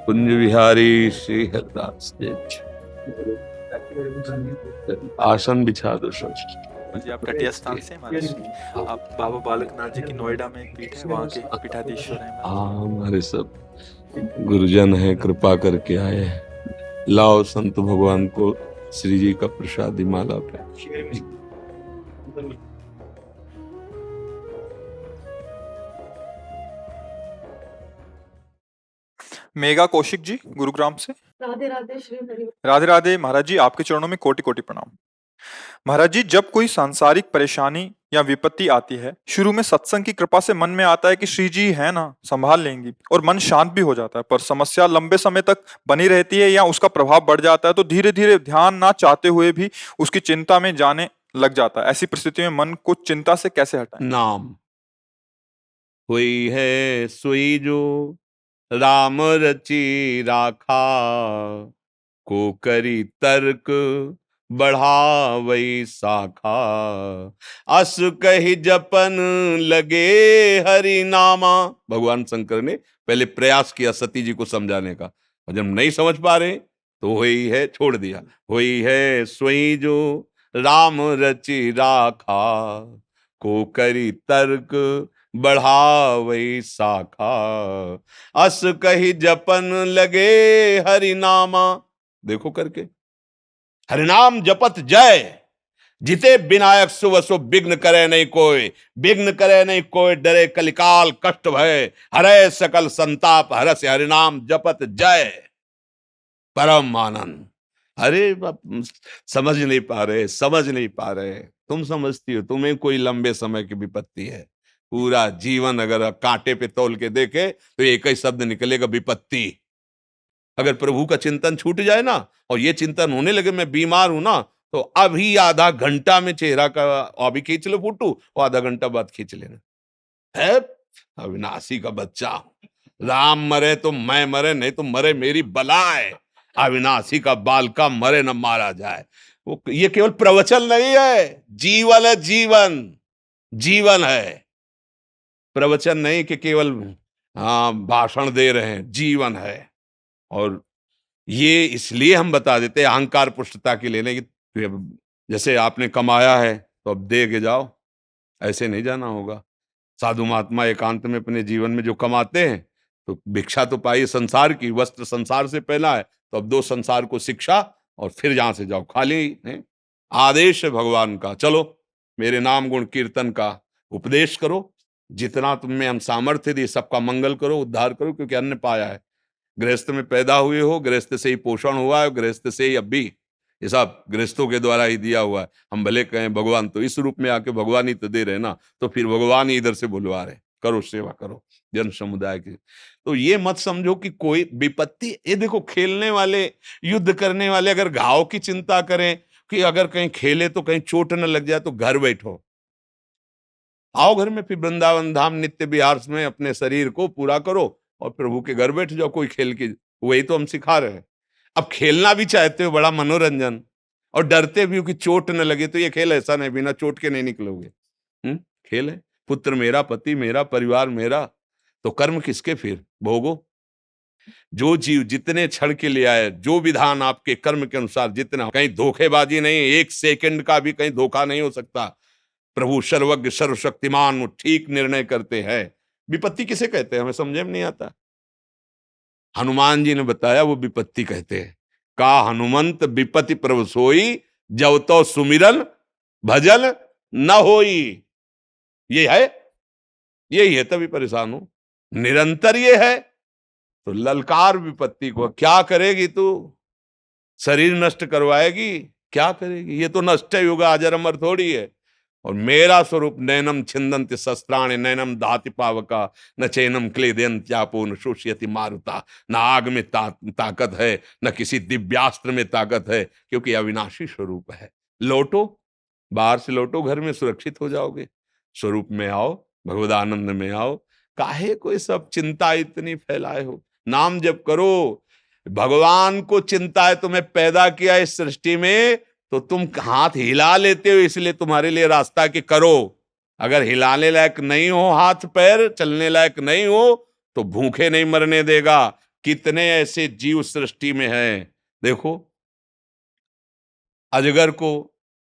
कुंज विहारी श्री हरदास जी। आसन बिछा दो सब। जी आप तटीय स्थान से महाराज जी, आप बाबा बालकनाथ जी की नोएडा में एक पीठ है, वहाँ के पीठाधीश्वर हैं महाराज। हाँ, हमारे सब गुरुजन है, कृपा करके आए हैं। लाओ संत भगवान को श्री जी का प्रसादी माला पे। मेघा कौशिक जी गुरुग्राम से। राधे राधे श्री हरि। राधे राधे महाराज जी, आपके चरणों में कोटि कोटि प्रणाम। महाराज जी, जब कोई सांसारिक परेशानी या विपत्ति आती है, शुरू में सत्संग की कृपा से मन में आता है कि श्री जी है ना, संभाल लेंगी, और मन शांत भी हो जाता है। पर समस्या लंबे समय तक बनी रहती है या उसका प्रभाव बढ़ जाता है तो धीरे धीरे ध्यान ना चाहते हुए भी उसकी चिंता में जाने लग जाता है। ऐसी परिस्थिति में मन को चिंता से कैसे हटाएं? नाम हुई है सोई जो राम रची राखा, को करी तर्क बढ़ावई शाखा, अस कही जपन लगे हरि नामा। भगवान शंकर ने पहले प्रयास किया सती जी को समझाने का, और जब नहीं समझ पा रहे तो वही है, छोड़ दिया। वही है सोई जो राम रची राखा, को करी तर्क बढ़ावई शाखा, अस कही जपन लगे हरि नामा। देखो करके हरिनाम जपत जय, जिते विनायक शुभ शुभ, विघ्न करे नहीं कोई, विघ्न करे नहीं कोई, डरे कलिकाल कष्ट भय, हरे सकल संताप हरस, हरिनाम जपत जय परम आनंद। अरे समझ नहीं पा रहे, समझ नहीं पा रहे। तुम समझती हो, तुम्हें कोई लंबे समय की विपत्ति है। पूरा जीवन अगर कांटे पे तौल के देखे तो एक ही शब्द निकलेगा, विपत्ति। अगर प्रभु का चिंतन छूट जाए ना, और ये चिंतन होने लगे मैं बीमार हूं ना, तो अभी आधा घंटा में चेहरा का अभी खींच लो फोटो, और आधा घंटा बाद खींच लेना। है अविनाशी का बच्चा, राम मरे तो मैं मरे, नहीं तो मरे मेरी बलाए। अविनाशी का बालका मरे न मारा जाए। वो ये केवल प्रवचन नहीं है, जीवन है, जीवन जीवन है। प्रवचन नहीं कि केवल भाषण दे रहे हैं, जीवन है। और ये इसलिए हम बता देते हैं अहंकार पुष्टता के लिए नहीं कि जैसे आपने कमाया है तो अब दे के जाओ, ऐसे नहीं जाना होगा। साधु महात्मा एकांत में अपने जीवन में जो कमाते हैं तो भिक्षा तो पाई संसार की, वस्त्र संसार से पहना है, तो अब दो संसार को शिक्षा, और फिर जहां से जाओ खाली है। आदेश है भगवान का, चलो मेरे नाम गुण कीर्तन का उपदेश करो, जितना तुम में हम सामर्थ्य दी सबका मंगल करो, उद्धार करो, क्योंकि अन्न पाया है। गृहस्थ में पैदा हुए हो, गृहस्थ से ही पोषण हुआ है, गृहस्थ से ही अब भी ये सब गृहस्थों के द्वारा ही दिया हुआ है। हम भले कहें भगवान तो इस रूप में आके भगवान ही तो दे रहे ना, तो फिर भगवान ही इधर से बुलवा रहे, करो सेवा करो जन समुदाय की। तो ये मत समझो कि कोई विपत्ति, ये देखो खेलने वाले, युद्ध करने वाले अगर घाव की चिंता करें कि अगर कहीं खेले तो कहीं चोट न लग जाए, तो घर बैठो, आओ घर में, फिर वृंदावन धाम नित्य विहार में अपने शरीर को पूरा करो और प्रभु के घर बैठ जाओ। कोई खेल की, वही तो हम सिखा रहे हैं। अब खेलना भी चाहते हो, बड़ा मनोरंजन, और डरते भी हो कि चोट न लगे, तो ये खेल ऐसा नहीं, बिना चोट के नहीं निकलोगे। खेल है, पुत्र मेरा, पति मेरा, परिवार मेरा, तो कर्म किसके फिर भोगो। जो जीव जितने क्षण के लिए आए, जो विधान आपके कर्म के अनुसार जितना, कहीं धोखेबाजी नहीं, एक सेकंड का भी कहीं धोखा नहीं हो सकता। प्रभु सर्वज्ञ सर्वशक्तिमान, ठीक निर्णय करते हैं। विपत्ति किसे कहते हैं हमें समझे में नहीं आता। हनुमान जी ने बताया वो विपत्ति कहते हैं। का हनुमंत विपत्ति प्रभु सोई, जब तो सुमिरन भजन न होई। ये है, यही है, तभी परेशान हो। निरंतर ये है तो ललकार विपत्ति को, क्या करेगी तू, शरीर नष्ट करवाएगी, क्या करेगी, ये तो नष्ट युग, अजर अमर थोड़ी है। और मेरा स्वरूप नैनम छिंदन्ति शस्त्राणि, नैनम दाति पावका, न चैनम क्लेदयन्त्यापो, न शोष्यति मारुता। न आग में ताकत है, न किसी दिव्यास्त्र में ताकत है, क्योंकि अविनाशी स्वरूप है। लौटो, बाहर से लौटो, घर में सुरक्षित हो जाओगे। स्वरूप में आओ, भगवद आनंद में आओ। काहे कोई सब चिंता इतनी फैलाए हो, नाम जप करो। भगवान को चिंता है, तुम्हें पैदा किया इस सृष्टि में, तो तुम हाथ हिला लेते हो, इसलिए तुम्हारे लिए रास्ता कि करो। अगर हिलाने लायक नहीं हो, हाथ पैर चलने लायक नहीं हो, तो भूखे नहीं मरने देगा। कितने ऐसे जीव सृष्टि में हैं। देखो, अजगर को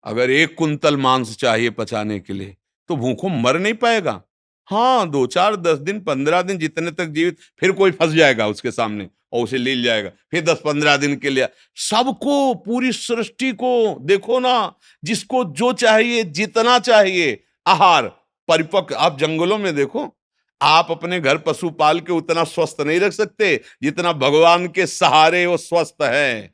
अगर 1 कुंतल मांस चाहिए पचाने के लिए, तो भूखों मर नहीं पाएगा। हाँ, 2 4 10 दिन 15 दिन जितने तक जीवित, फिर कोई फंस जाएगा उसके सामने और उसे ले जाएगा, फिर 10 15 दिन के लिए। सबको, पूरी सृष्टि को देखो ना, जिसको जो चाहिए, जितना चाहिए आहार, परिपक्व। आप जंगलों में देखो, आप अपने घर पशु पाल के उतना स्वस्थ नहीं रख सकते जितना भगवान के सहारे वो स्वस्थ है।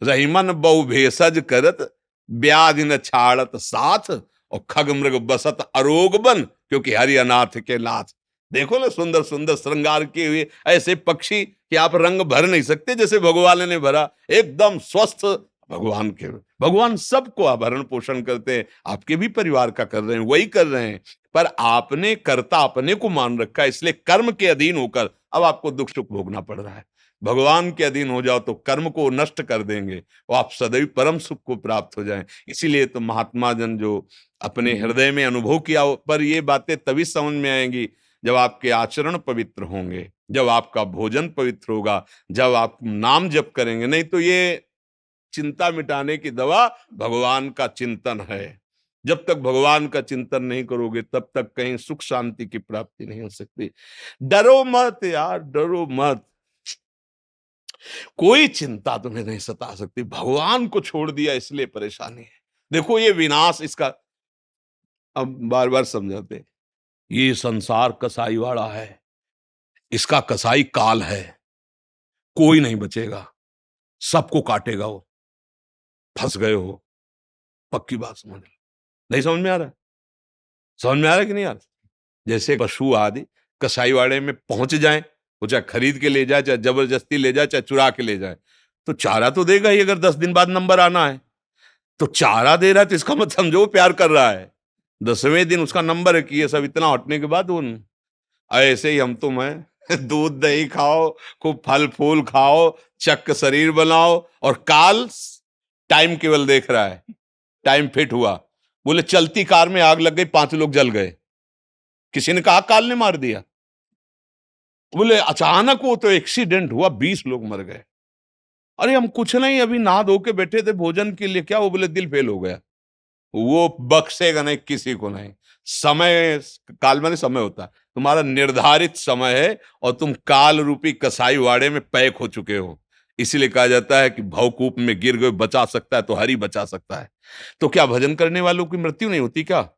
रहीमन बहु भेषज करत, व्याधि न छाड़त साथ, और खग मृग बसत अरोग बन, क्योंकि हरि अनाथ के नाथ। देखो ना, सुंदर सुंदर श्रृंगार किए हुए ऐसे पक्षी कि आप रंग भर नहीं सकते जैसे भगवान ने भरा, एकदम स्वस्थ। भगवान के, भगवान सबको आभरण पोषण करते हैं, आपके भी परिवार का कर रहे हैं, वही कर रहे हैं। पर आपने कर्ता अपने को मान रखा है, इसलिए कर्म के अधीन होकर अब आपको दुख सुख भोगना पड़ रहा है। भगवान के अधीन हो जाओ तो कर्म को नष्ट कर देंगे और आप सदैव परम सुख को प्राप्त हो जाएं। इसीलिए तो महात्मा जन जो अपने हृदय में अनुभव किया, पर ये बातें तभी समझ में आएंगी जब आपके आचरण पवित्र होंगे, जब आपका भोजन पवित्र होगा, जब आप नाम जप करेंगे। नहीं तो ये चिंता मिटाने की दवा भगवान का चिंतन है। जब तक भगवान का चिंतन नहीं करोगे तब तक कहीं सुख शांति की प्राप्ति नहीं हो सकती। डरो मत यार, डरो मत, कोई चिंता तुम्हें नहीं सता सकती। भगवान को छोड़ दिया इसलिए परेशानी है। देखो, ये विनाश इसका अब बार बार समझाते, ये संसार कसाईवाड़ा है, इसका कसाई काल है, कोई नहीं बचेगा, सबको काटेगा वो। फंस गए हो, पक्की बात समझ लो। नहीं समझ में आ रहा? समझ में आ रहा है कि नहीं आ रहा? जैसे पशु आदि कसाईवाड़े में पहुंच जाएं, वो चाहे खरीद के ले जाए, चाहे जबरदस्ती ले जाए, चाहे चुरा के ले जाए, तो चारा तो देगा ही। अगर 10 दिन बाद नंबर आना है तो चारा दे रहा है, तो इसका मत समझो वो प्यार कर रहा है। 10वें दिन उसका नंबर है कि ये सब इतना हटने के बाद उन ऐसे ही हम तुम है दूध दही खाओ, खूब फल फूल खाओ, चक शरीर बनाओ, और काल टाइम केवल देख रहा है। टाइम फिट हुआ, बोले चलती कार में आग लग गई, 5 लोग जल गए, किसी ने कहा काल ने मार दिया। बोले अचानक वो तो एक्सीडेंट हुआ, 20 लोग मर गए। अरे हम कुछ नहीं, अभी नहा धो के बैठे थे भोजन के लिए, क्या? वो बोले दिल फेल हो गया। वो बख्शेगा नहीं किसी को नहीं। समय, काल माने समय होता है, तुम्हारा निर्धारित समय है और तुम काल रूपी कसाई वाड़े में पैक हो चुके हो। इसीलिए कहा जाता है कि भवकूप में गिर गए, बचा सकता है तो हरि बचा सकता है। तो क्या भजन करने वालों की मृत्यु नहीं होती क्या?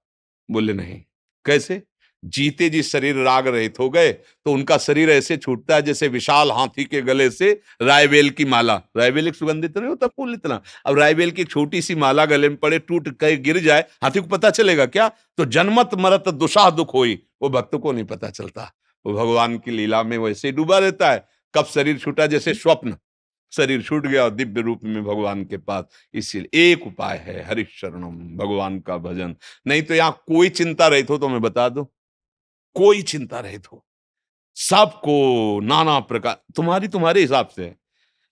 बोले नहीं। कैसे? जीते जी शरीर राग रहित हो गए तो उनका शरीर ऐसे छूटता है जैसे विशाल हाथी के गले से रायबेल की माला। रायबेल एक सुगंधित नहीं होता फूल इतना, अब रायबेल की छोटी सी माला गले में पड़े, टूट के गिर जाए, हाथी को पता चलेगा क्या? तो जन्मत मरत दुसाह दुख होई, वो भक्त को नहीं पता चलता। वो भगवान की लीला में वैसे ही डूबा रहता है। कब शरीर छूटा, जैसे स्वप्न, शरीर छूट गया और दिव्य रूप में भगवान के पास। इसीलिए एक उपाय है, हरिशरणम, भगवान का भजन। नहीं तो यहां कोई चिंता रहित हो तो मैं बता दूं, कोई चिंता रहित हो, सबको नाना प्रकार, तुम्हारी तुम्हारे हिसाब से है।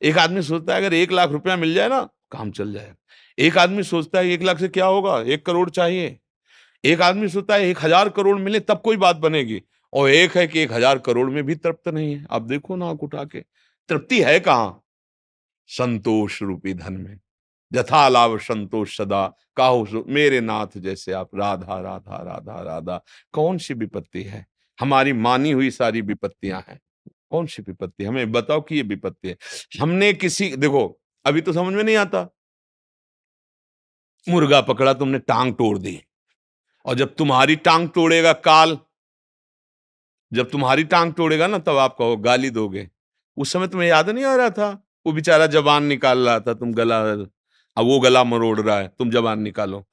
एक आदमी सोचता है अगर 1 लाख रुपया मिल जाए ना, काम चल जाएगा। एक आदमी सोचता है 1 लाख से क्या होगा, 1 करोड़ चाहिए। एक आदमी सोचता है 1,000 करोड़ मिले तब कोई बात बनेगी। और एक है कि 1,000 करोड़ में भी तृप्त नहीं है। आप देखो ना, आंख उठा के, तृप्ति है कहां? संतोष रूपी धन में। यथा लाभ संतोष सदा, काहू मेरे नाथ जैसे आप, राधा राधा राधा राधा। कौन सी विपत्ति है? हमारी मानी हुई सारी विपत्तियां हैं। कौन सी विपत्ति? हमें बताओ कि ये विपत्ति है। हमने किसी, देखो अभी तो समझ में नहीं आता, मुर्गा पकड़ा तुमने, टांग तोड़ दी, और जब तुम्हारी टांग तोड़ेगा काल, जब तुम्हारी टांग तोड़ेगा ना, तब आप कहो, गाली दोगे। उस समय तुम्हें याद नहीं आ रहा था? वो बेचारा जबान निकाल रहा था, तुम गला, अब वो गला मरोड़ रहा है, तुम जबान निकालो।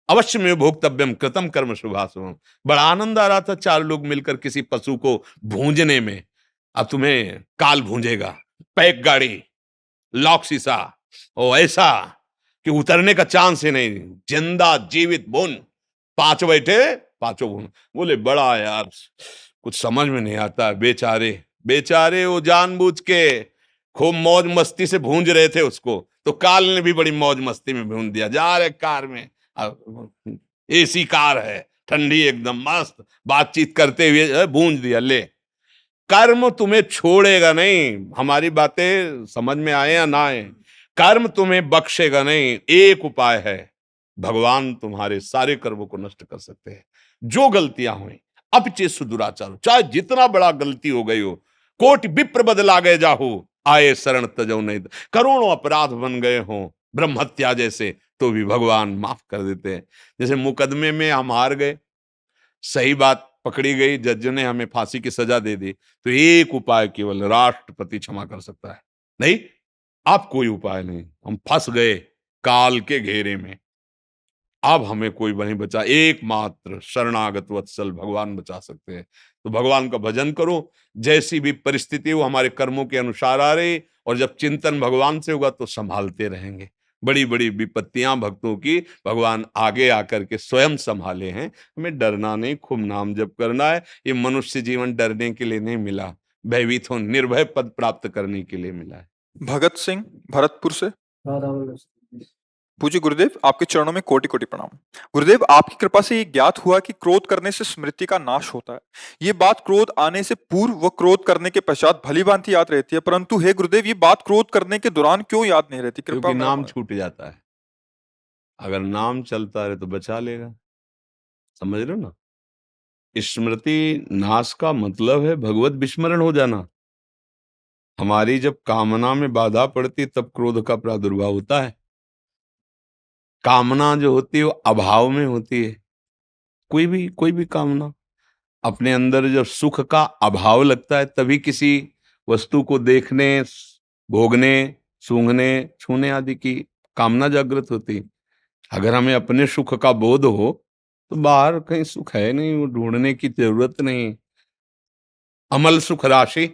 अवश्य में भोक्तव्यम कृतम कर्म शुभाशुभम। बड़ा आनंद आ रहा था 4 लोग मिलकर किसी पशु को भूंजने में। अब तुम्हें काल भूंजेगा, पैक गाड़ी, लॉक शीशा, ओ ऐसा कि उतरने का चांस ही नहीं। जिंदा जीवित भून, 5 बैठे 5 भून। बोले बड़ा यार, कुछ समझ में नहीं आता। बेचारे बेचारे, वो जानबूझ के खूब मौज मस्ती से भूंज रहे थे उसको, तो काल ने भी बड़ी मौज मस्ती में भूंज दिया। जा रहे कार में, एसी कार है, ठंडी एकदम मस्त, बातचीत करते हुए भूंज दिया। ले, कर्म तुम्हें छोड़ेगा नहीं। हमारी बातें समझ में आए या ना आए, कर्म तुम्हें बख्शेगा नहीं। एक उपाय है, भगवान तुम्हारे सारे कर्मों को नष्ट कर सकते हैं। जो गलतियां हुई, अपचे सुदुराचार, चाहे जितना बड़ा गलती हो गई हो, कोटि विप्र बदला गए जाहू, आए शरण तजो नहीं। करोड़ों अपराध बन गए हों, ब्रह्म हत्या जैसे, तो भी भगवान माफ कर देते हैं। जैसे मुकदमे में हम हार गए, सही बात पकड़ी गई, जज ने हमें फांसी की सजा दे दी, तो एक उपाय केवल राष्ट्रपति क्षमा कर सकता है। नहीं, आप कोई उपाय नहीं, हम फंस गए काल के घेरे में। अब हमें कोई नहीं बचा, एकमात्र शरणागत वत्सल भगवान बचा सकते हैं। तो भगवान का भजन करो, जैसी भी परिस्थिति हो हमारे कर्मों के अनुसार आ रही, और जब चिंतन भगवान से होगा तो संभालते रहेंगे। बड़ी बड़ी विपत्तियां भक्तों की भगवान आगे आकर के स्वयं संभाले हैं। हमें डरना नहीं, खूब नाम जप करना है। ये मनुष्य जीवन डरने के लिए नहीं मिला, भयभीत हो निर्भय पद प्राप्त करने के लिए मिला है। भगत सिंह, भरतपुर से। पूज्य गुरुदेव, आपके चरणों में कोटि कोटि प्रणाम। गुरुदेव, आपकी कृपा से ये ज्ञात हुआ कि क्रोध करने से स्मृति का नाश होता है। ये बात क्रोध आने से पूर्व व क्रोध करने के पश्चात भली भांति याद रहती है, परंतु हे गुरुदेव, ये बात क्रोध करने के दौरान क्यों याद नहीं रहती? कृपा क्योंकि मेरा नाम छूट जाता है। अगर नाम चलता रहे तो बचा लेगा। समझ रहे हो ना? स्मृति नाश का मतलब है भगवत विस्मरण हो जाना। हमारी जब कामना में बाधा पड़ती तब क्रोध का प्रादुर्भाव होता है। कामना जो होती है वो अभाव में होती है। कोई भी कामना, अपने अंदर जब सुख का अभाव लगता है तभी किसी वस्तु को देखने, भोगने, सूंघने, छूने आदि की कामना जागृत होती। अगर हमें अपने सुख का बोध हो तो बाहर कहीं सुख है नहीं, वो ढूंढने की जरूरत नहीं। अमल सुख राशि,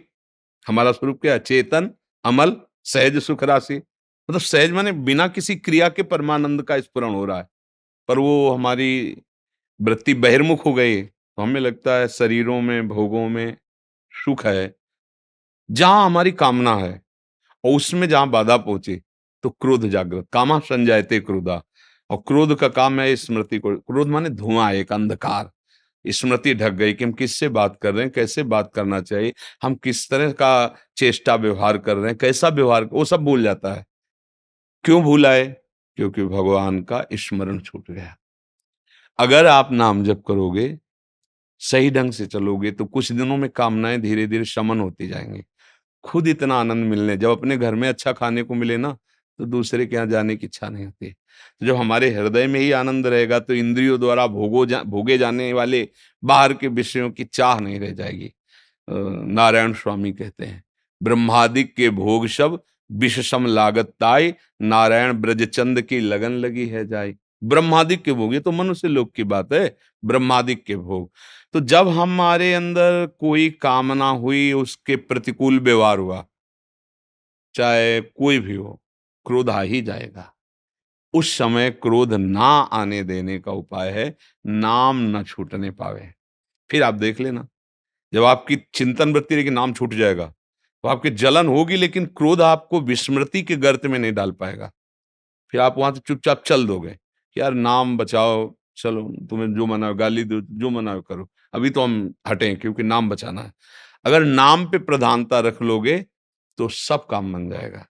हमारा स्वरूप क्या है? चेतन, अमल, सहज सुख राशि। मतलब सहज माने बिना किसी क्रिया के परमानंद का स्फुरण हो रहा है। पर वो हमारी वृत्ति बहिर्मुख हो गई, तो हमें लगता है शरीरों में, भोगों में सुख है। जहां हमारी कामना है और उसमें जहां बाधा पहुंची तो क्रोध जागृत, कामा संजायते क्रोधा। और क्रोध का काम है स्मृति को, क्रोध माने धुआं, एक अंधकार। स्मृति ढक गई कि हम किससे बात कर रहे हैं, कैसे बात करना चाहिए, हम किस तरह का चेष्टा व्यवहार कर रहे हैं, कैसा व्यवहार, वो सब भूल जाता है। क्यों भूला है? क्योंकि भगवान का स्मरण छूट गया। अगर आप नाम जप करोगे, सही ढंग से चलोगे, तो कुछ दिनों में कामनाएं धीरे धीरे शमन होती जाएंगी। खुद इतना आनंद मिलने, जब अपने घर में अच्छा खाने को मिले ना, तो दूसरे के यहाँ जाने की इच्छा नहीं होती। तो जब हमारे हृदय में ही आनंद रहेगा तो इंद्रियों द्वारा भोगे जाने वाले बाहर के विषयों की चाह नहीं रह जाएगी। नारायण स्वामी कहते हैं, ब्रह्मादिक के भोग सब विष सम लागत ताई, नारायण ब्रजचंद की लगन लगी है जाई। ब्रह्मादिक के भोग, ये तो मनुष्य लोक की बात है, ब्रह्मादिक के भोग। तो जब हमारे अंदर कोई कामना हुई, उसके प्रतिकूल व्यवहार हुआ, चाहे कोई भी हो, क्रोध आ ही जाएगा। उस समय क्रोध ना आने देने का उपाय है नाम न छूटने पावे। फिर आप देख लेना, जब आपकी चिंतन वृत्ति रहेगी नाम छूट जाएगा, तो आपकी जलन होगी, लेकिन क्रोध आपको विस्मृति के गर्त में नहीं डाल पाएगा। फिर आप वहां से चुपचाप चल दोगे कि यार नाम बचाओ, चलो तुम्हें जो मना हो, गाली दो, जो मना हो करो, अभी तो हम हटें क्योंकि नाम बचाना है। अगर नाम पे प्रधानता रख लोगे तो सब काम बन जाएगा।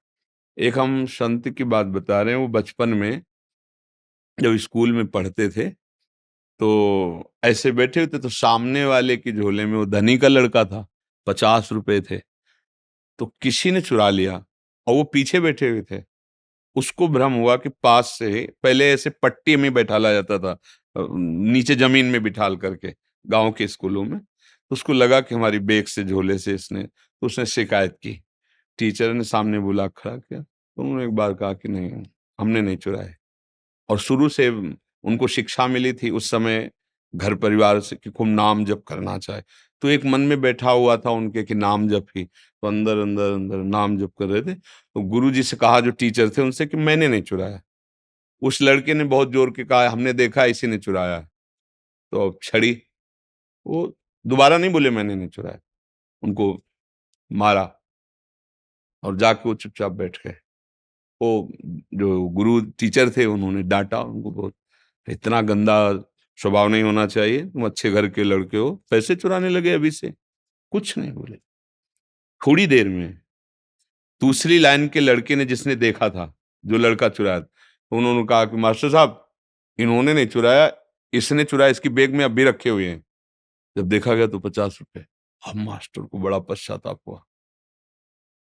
एक हम संत की बात बता रहे हैं, वो बचपन में जब स्कूल में पढ़ते थे तो ऐसे बैठे होते, तो सामने वाले की झोले में, वो धनी का लड़का था, 50 रुपए थे, तो किसी ने चुरा लिया और वो पीछे बैठे हुए थे। उसको भ्रम हुआ कि पास से, पहले ऐसे पट्टी में बैठाला जाता था, नीचे जमीन में बिठाल करके गांव के स्कूलों में। तो उसको लगा कि हमारी बैग से, झोले से इसने, तो उसने शिकायत की। टीचर ने सामने बुला खड़ा किया, तो उन्होंने एक बार कहा कि नहीं, हमने नहीं चुराए। और शुरू से उनको शिक्षा मिली थी उस समय घर परिवार से कि खूब नाम जप करना चाहे। तो एक मन में बैठा हुआ था उनके कि नाम जप ही, तो अंदर अंदर अंदर नाम जप कर रहे थे। तो गुरुजी से कहा, जो टीचर थे उनसे, कि मैंने नहीं चुराया। उस लड़के ने बहुत जोर के कहा, हमने देखा इसी ने चुराया। तो अब छड़ी, वो दोबारा नहीं बोले मैंने नहीं चुराया, उनको मारा और जाके वो चुपचाप बैठ गए। वो जो गुरु टीचर थे उन्होंने डांटा उनको बहुत, इतना गंदा स्वभाव नहीं होना चाहिए, तुम अच्छे घर के लड़के हो, पैसे चुराने लगे अभी से। कुछ नहीं बोले। थोड़ी देर में दूसरी लाइन के लड़के ने, जिसने देखा था जो लड़का चुराया था, उन्होंने कहा कि मास्टर साहब, इन्होंने नहीं चुराया, इसने चुराया, इसकी बैग में अभी रखे हुए हैं। जब देखा गया तो 50 रुपए। अब मास्टर को बड़ा पश्चाताप हुआ,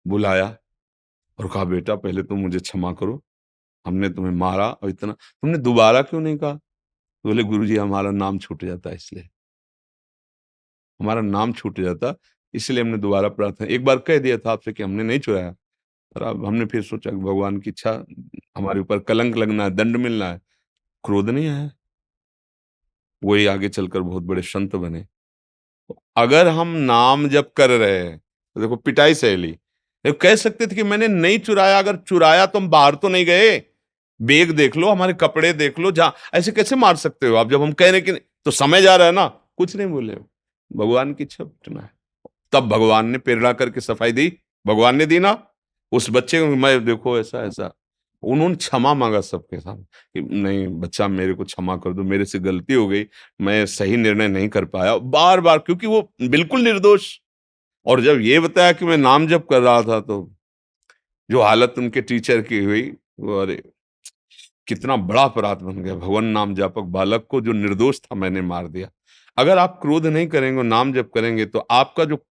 बुलाया और कहा, बेटा पहले तो मुझे क्षमा करो, हमने तुम्हें मारा और इतना, तुमने दोबारा क्यों नहीं कहा? तो बोले, गुरुजी हमारा नाम छूट जाता है, इसलिए हमारा नाम छूट जाता, इसलिए हमने दोबारा प्रार्थना, एक बार कह दिया था आपसे कि हमने नहीं चुराया, और अब हमने फिर सोचा कि भगवान की इच्छा, हमारे ऊपर कलंक लगना है, दंड मिलना है, क्रोध नहीं आया। वही आगे चलकर बहुत बड़े संत बने। अगर हम नाम जप कर रहे हैं तो देखो पिटाई सहेली, देखो कह सकते थे कि मैंने नहीं चुराया, अगर चुराया तो हम बाहर तो नहीं गए, बैग देख लो, हमारे कपड़े देख लो, जहां ऐसे कैसे मार सकते हो आप? जब हम कह रहे कि नहीं, तो समय जा रहा है ना, कुछ नहीं बोले, भगवान की इच्छा पिटना है। तब भगवान ने प्रेरणा करके सफाई दी, भगवान ने दी ना उस बच्चे को, मैं देखो ऐसा ऐसा, उन्होंने क्षमा मांगा सबके सामने कि नहीं बच्चा, मेरे को क्षमा कर दो, मेरे से गलती हो गई, मैं सही निर्णय नहीं कर पाया, बार बार, क्योंकि वो बिल्कुल निर्दोष। और जब ये बताया कि मैं नाम जप कर रहा था, तो जो हालत उनके टीचर की हुई, वो अरे कितना बड़ा अपराध बन गया, भगवान नाम जापक बालक को जो निर्दोष था मैंने मार दिया। अगर आप क्रोध नहीं करेंगे, नाम जप करेंगे, तो आपका जो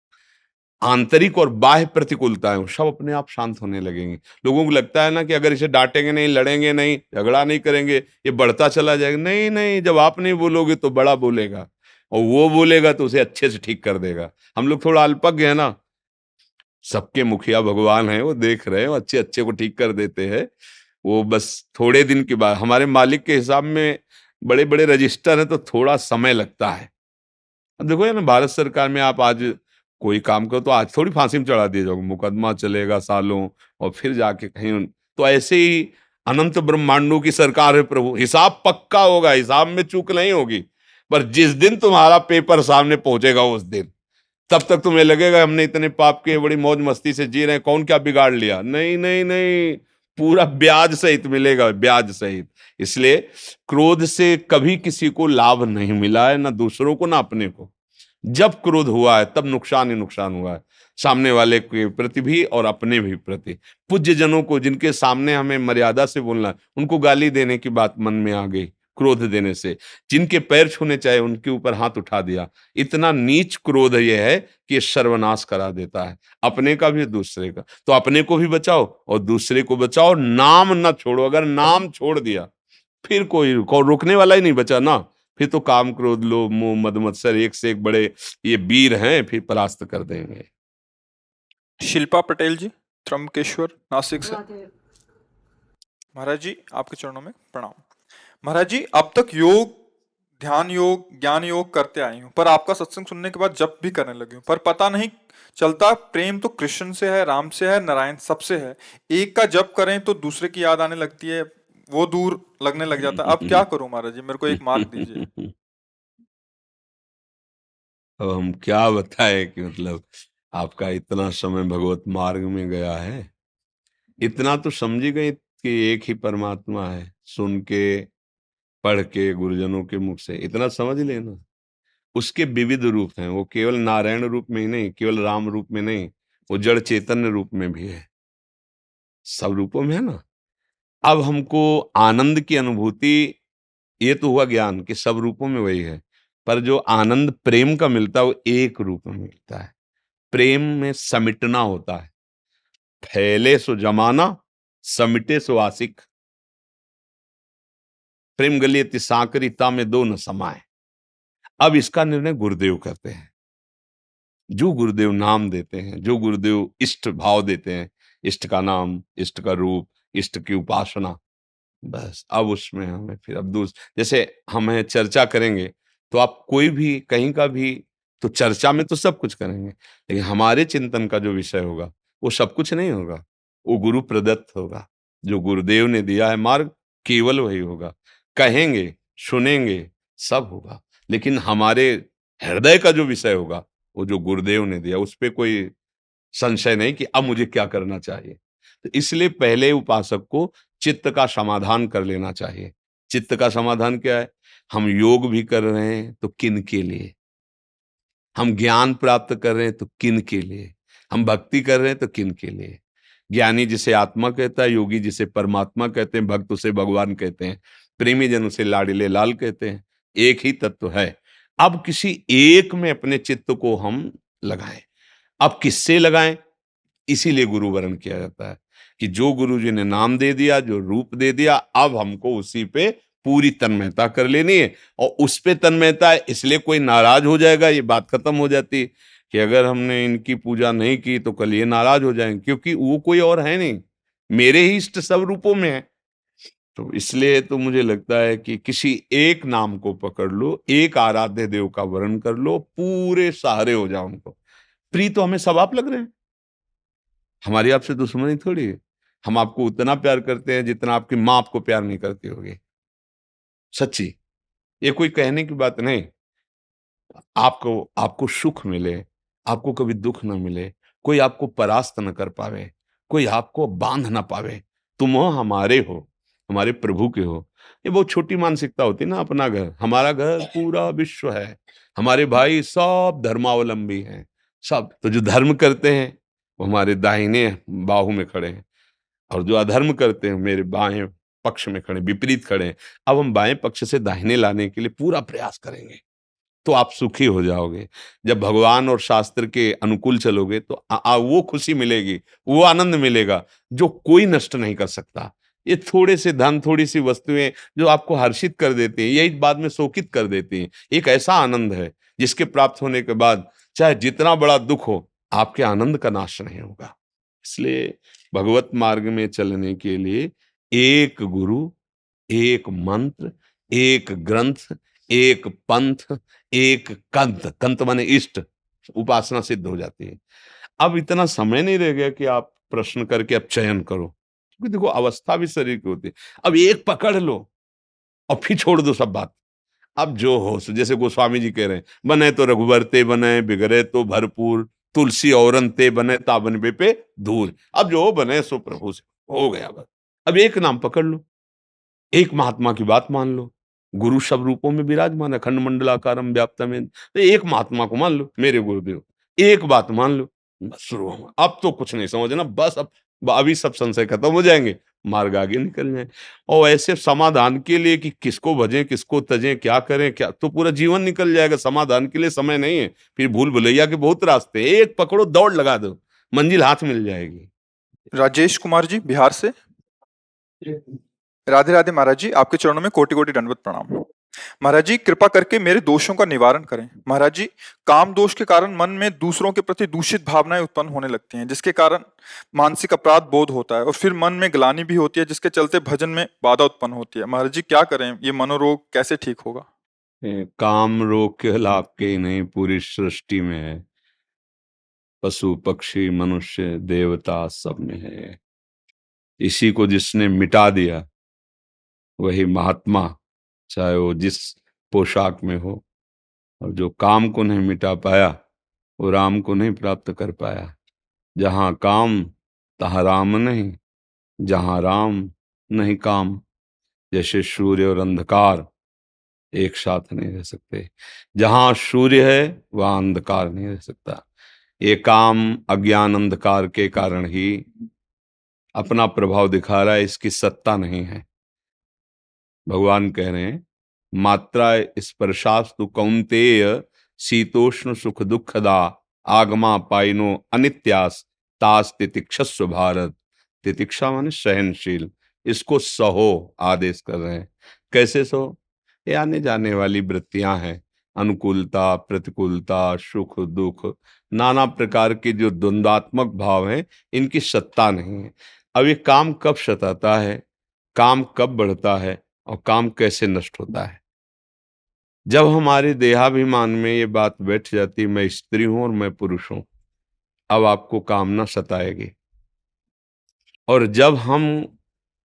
आंतरिक और बाह्य प्रतिकूलता है वो सब अपने आप शांत होने लगेंगी। लोगों को लगता है ना कि अगर इसे डांटेंगे नहीं, लड़ेंगे नहीं, झगड़ा नहीं करेंगे, ये बढ़ता चला जाएगा। नहीं नहीं, जब आप नहीं बोलोगे तो बड़ा बोलेगा, और वो बोलेगा तो उसे अच्छे से ठीक कर देगा। हम लोग थोड़ा अल्पज्ञ है ना, सबके मुखिया भगवान है, वो देख रहे हैं, वो अच्छे अच्छे को ठीक कर देते हैं। वो बस थोड़े दिन के बाद, हमारे मालिक के हिसाब में बड़े बड़े रजिस्टर है, तो थोड़ा समय लगता है। अब देखो, ये ना भारत सरकार में आप आज कोई काम करो तो आज थोड़ी फांसी में चढ़ा दिए जाओगे, मुकदमा चलेगा सालों, और फिर जाके कहीं, तो ऐसे ही अनंत ब्रह्मांडों की सरकार है प्रभु, हिसाब पक्का होगा, हिसाब में चूक नहीं होगी। पर जिस दिन तुम्हारा पेपर सामने पहुंचेगा, उस दिन, तब तक तुम्हें लगेगा हमने इतने पाप किए, बड़ी मौज मस्ती से जी रहे हैं, कौन क्या बिगाड़ लिया। नहीं नहीं नहीं, पूरा ब्याज सहित मिलेगा, ब्याज सहित। इसलिए क्रोध से कभी किसी को लाभ नहीं मिला है, ना दूसरों को ना अपने को। जब क्रोध हुआ है तब नुकसान ही नुकसान हुआ है, सामने वाले के प्रति भी और अपने भी प्रति। पूज्य जनों को, जिनके सामने हमें मर्यादा से बोलना है, उनको गाली देने की बात मन में आ गई क्रोध देने से। जिनके पैर छूने चाहे उनके ऊपर हाथ उठा दिया। इतना नीच क्रोध यह है कि ये सर्वनाश करा देता है, अपने का भी दूसरे का। तो अपने को भी बचाओ और दूसरे को बचाओ, नाम ना छोड़ो। अगर नाम छोड़ दिया, फिर कोई रोकने वाला ही नहीं बचा ना। फिर तो काम, क्रोध, लोभ, मोह, मद, मत्सर एक से एक बड़े ये वीर हैं, फिर परास्त कर देंगे। शिल्पा पटेल जी, त्र्यंबकेश्वर, नासिक से। महाराज जी, आपके चरणों में प्रणाम। महाराज जी, अब तक योग, ध्यान योग, ज्ञान योग करते आई हूँ, पर आपका सत्संग सुनने के बाद जप भी करने लगी हूँ, पर पता नहीं चलता प्रेम तो कृष्ण से है, राम से है, नारायण सबसे है। एक का जप करें तो दूसरे की याद आने लगती है, वो दूर लगने लग जाता है। अब क्या करूं महाराज जी, मेरे को एक मार्ग दीजिए। अब हम क्या बताएं कि मतलब आपका इतना समय भगवत मार्ग में गया है, इतना तो समझी गई कि एक ही परमात्मा है। सुन के, पढ़ के, गुरुजनों के मुख से इतना समझ लेना। उसके विविध रूप हैं, वो केवल नारायण रूप में ही नहीं, केवल राम रूप में नहीं, वो जड़ चैतन्य रूप में भी है, सब रूपों में है ना। अब हमको आनंद की अनुभूति, ये तो हुआ ज्ञान कि सब रूपों में वही है, पर जो आनंद प्रेम का मिलता है वो एक रूप में मिलता है। प्रेम में समिटना होता है, फैले सो जमाना, समिटे सो आशिक। प्रेम गलियति सांकरिता में दो न समाए। अब इसका निर्णय गुरुदेव करते हैं। जो गुरुदेव नाम देते हैं, जो गुरुदेव इष्ट भाव देते हैं, इष्ट का नाम, इष्ट का रूप, इष्ट की उपासना, बस अब उसमें हमें फिर अब जैसे हमें चर्चा करेंगे, तो आप कोई भी कहीं का भी, तो चर्चा में तो सब कुछ करेंगे, लेकिन हमारे चिंतन का जो विषय होगा वो सब कुछ नहीं होगा, वो गुरु प्रदत्त होगा। जो गुरुदेव ने दिया है मार्ग, केवल वही होगा। कहेंगे, सुनेंगे, सब होगा, लेकिन हमारे हृदय का जो विषय होगा, वो जो गुरुदेव ने दिया, उस पे कोई संशय नहीं कि अब मुझे क्या करना चाहिए। तो इसलिए पहले उपासक को चित्त का समाधान कर लेना चाहिए। चित्त का समाधान क्या है? हम योग भी कर रहे हैं तो किन के लिए? हम ज्ञान प्राप्त कर रहे हैं तो किन के लिए? हम भक्ति कर रहे हैं तो किन के लिए? ज्ञानी जिसे आत्मा कहता है, योगी जिसे परमात्मा कहते हैं, भक्त उसे भगवान कहते हैं, प्रेमी जन उसे लाडिले लाल कहते हैं। एक ही तत्व है। अब किसी एक में अपने चित्त को हम लगाएं। अब किससे लगाएं? इसीलिए गुरु वरण किया जाता है कि जो गुरु जी ने नाम दे दिया, जो रूप दे दिया, अब हमको उसी पे पूरी तन्मयता कर लेनी है। और उस पे तन्मयता है इसलिए कोई नाराज हो जाएगा, ये बात खत्म हो जाती है कि अगर हमने इनकी पूजा नहीं की तो कल ये नाराज हो जाएंगे, क्योंकि वो कोई और है नहीं, मेरे ही इष्ट सब रूपों में है। तो इसलिए तो मुझे लगता है कि किसी एक नाम को पकड़ लो, एक आराध्य देव का वर्ण कर लो, पूरे सहारे हो जाओ उनको। प्रिय तो हमें सब आप लग रहे हैं, हमारी आपसे दुश्मनी थोड़ी है। हम आपको उतना प्यार करते हैं जितना आपकी माँ आपको प्यार नहीं करती होगी। सच्ची, ये कोई कहने की बात नहीं। आपको आपको सुख मिले, आपको कभी दुख ना मिले, कोई आपको परास्त न कर पावे, कोई आपको बांध ना पावे, तुम हो हमारे हो, हमारे प्रभु के हो। ये बहुत छोटी मानसिकता होती है ना। अपना घर, हमारा घर पूरा विश्व है, हमारे भाई सब धर्मावलंबी हैं, सब। तो जो धर्म करते हैं वो हमारे दाहिने बाहु में खड़े हैं, और जो अधर्म करते हैं मेरे बाएं पक्ष में खड़े, विपरीत खड़े हैं। अब हम बाएं पक्ष से दाहिने लाने के लिए पूरा प्रयास करेंगे, तो आप सुखी हो जाओगे। जब भगवान और शास्त्र के अनुकूल चलोगे तो वो खुशी मिलेगी, वो आनंद मिलेगा जो कोई नष्ट नहीं कर सकता। ये थोड़े से धन, थोड़ी सी वस्तुएं जो आपको हर्षित कर देती हैं, यही बाद में शोकित कर देती हैं। एक ऐसा आनंद है जिसके प्राप्त होने के बाद चाहे जितना बड़ा दुख हो, आपके आनंद का नाश नहीं होगा। इसलिए भगवत मार्ग में चलने के लिए एक गुरु, एक मंत्र, एक ग्रंथ, एक पंथ, एक कंत, कंत माने इष्ट, उपासना सिद्ध हो जाती है। अब इतना समय नहीं रह गया कि आप प्रश्न करके अब चयन करो, क्योंकि देखो अवस्था भी शरीर की होती है। अब एक पकड़ लो और फिर छोड़ दो सब बात। अब जो हो सो, जैसे गोस्वामी जी कह रहे हैं, बने तो रघुबर ते बने, बिगड़े तो भरपूर, तुलसी औरन ते बने, ताबन पे दूर। अब जो बने सो प्रभु से हो गया बस। अब एक नाम पकड़ लो, एक महात्मा की बात मान लो। गुरु सब रूपों में विराजमान है, खंड मंडलाकारम व्याप्तम। तो एक महात्मा को मान लो, मेरे गुरुदेव, एक बात मान लो, बस शुरू हो। अब तो कुछ नहीं समझना, बस अब अभी सब संशय खत्म हो जाएंगे, मार्ग आगे निकल जाए। और ऐसे समाधान के लिए कि किसको भजें, किसको तजें, क्या करें, क्या, तो पूरा जीवन निकल जाएगा। समाधान के लिए समय नहीं है। फिर भूल भुलैया के बहुत रास्ते, एक पकड़ो, दौड़ लगा दो, मंजिल हाथ मिल जाएगी। राजेश कुमार जी बिहार से। राधे राधे महाराज जी, आपके चरणों में कोटि कोटि दंडवत प्रणाम। महाराज जी, कृपा करके मेरे दोषों का निवारण करें। महाराज जी, काम दोष के कारण मन में दूसरों के प्रति दूषित भावनाएं उत्पन्न होने लगती हैं, जिसके कारण मानसिक अपराध बोध होता है और फिर मन में ग्लानि भी होती है, जिसके चलते भजन में बाधा उत्पन्न होती है। महाराज जी, क्या करें? ये मनोरोग कैसे ठीक होगा? काम रोग केवल आपके ही नहीं, पूरी सृष्टि में है। पशु पक्षी मनुष्य देवता सब में है। इसी को जिसने मिटा दिया वही महात्मा, चाहे वो जिस पोशाक में हो। और जो काम को नहीं मिटा पाया वो राम को नहीं प्राप्त कर पाया। जहां काम तहां राम नहीं, जहां राम नहीं काम। जैसे सूर्य और अंधकार एक साथ नहीं रह सकते, जहां सूर्य है वहां अंधकार नहीं रह सकता। ये काम अज्ञान अंधकार के कारण ही अपना प्रभाव दिखा रहा है, इसकी सत्ता नहीं है। भगवान कह रहे हैं, मात्रा स्पर्शास्तु कौन्तेय शीतोष्ण सुख दुखदा आगमा पाइनो अनित्यास तास तितिक्षस्व भारत। तितिक्षा माने सहनशील, इसको सहो आदेश कर रहे हैं। कैसे सहो? ये आने जाने वाली वृत्तियां हैं, अनुकूलता प्रतिकूलता सुख दुख, नाना प्रकार के जो द्वंद्वात्मक भाव हैं, इनकी सत्ता नहीं है। अब ये काम कब सताता है, काम कब बढ़ता है और काम कैसे नष्ट होता है? जब हमारे देहाभिमान में ये बात बैठ जाती, मैं स्त्री हूं और मैं पुरुष हूं, अब आपको कामना सताएगी। और जब हम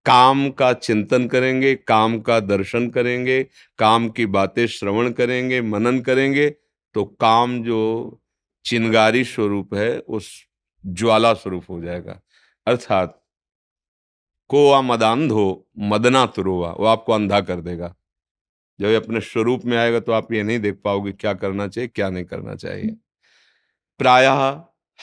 काम का चिंतन करेंगे, काम का दर्शन करेंगे, काम की बातें श्रवण करेंगे, मनन करेंगे, तो काम जो चिंगारी स्वरूप है उस ज्वाला स्वरूप हो जाएगा। अर्थात कोआ मदांधो मदना तुरोवा, वो आपको अंधा कर देगा। जब ये अपने स्वरूप में आएगा तो आप ये नहीं देख पाओगे क्या करना चाहिए क्या नहीं करना चाहिए। प्रायः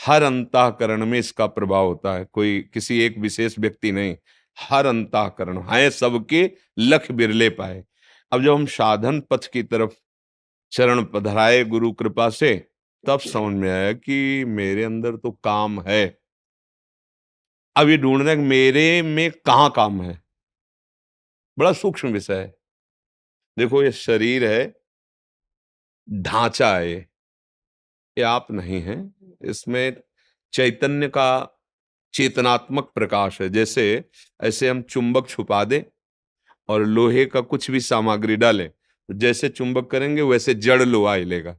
हर अंतःकरण में इसका प्रभाव होता है, कोई किसी एक विशेष व्यक्ति नहीं, हर अंतःकरण है सबके, लख बिरले पाए। अब जब हम साधन पथ की तरफ चरण पधराए गुरु कृपा से, तब समझ में आया कि मेरे अंदर तो काम है। अब ये ढूंढना है कि मेरे में कहाँ काम है, बड़ा सूक्ष्म विषय है। देखो ये शरीर है, ढांचा है ये आप नहीं है, इसमें चैतन्य का चेतनात्मक प्रकाश है। जैसे ऐसे हम चुंबक छुपा दें और लोहे का कुछ भी सामग्री डालें, तो जैसे चुंबक करेंगे वैसे जड़ लोहा हिलेगा।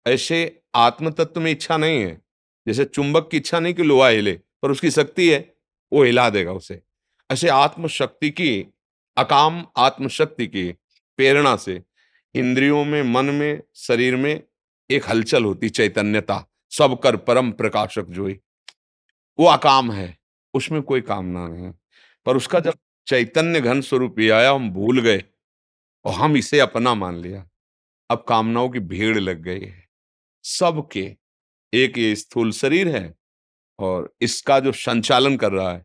ऐसे आत्म तत्व में इच्छा नहीं है, जैसे चुंबक की इच्छा नहीं कि लोहा हिले, पर उसकी शक्ति है, वो हिला देगा उसे। ऐसे आत्मशक्ति की, अकाम आत्मशक्ति की प्रेरणा से इंद्रियों में, मन में, शरीर में एक हलचल होती, चैतन्यता, सब कर परम प्रकाशक जोई, वो अकाम है, उसमें कोई कामना नहीं। पर उसका जब चैतन्य घन स्वरूप ये आया, हम भूल गए और हम इसे अपना मान लिया। अब कामनाओं की भीड़ लग गई है सबके। एक ये स्थूल शरीर है और इसका जो संचालन कर रहा है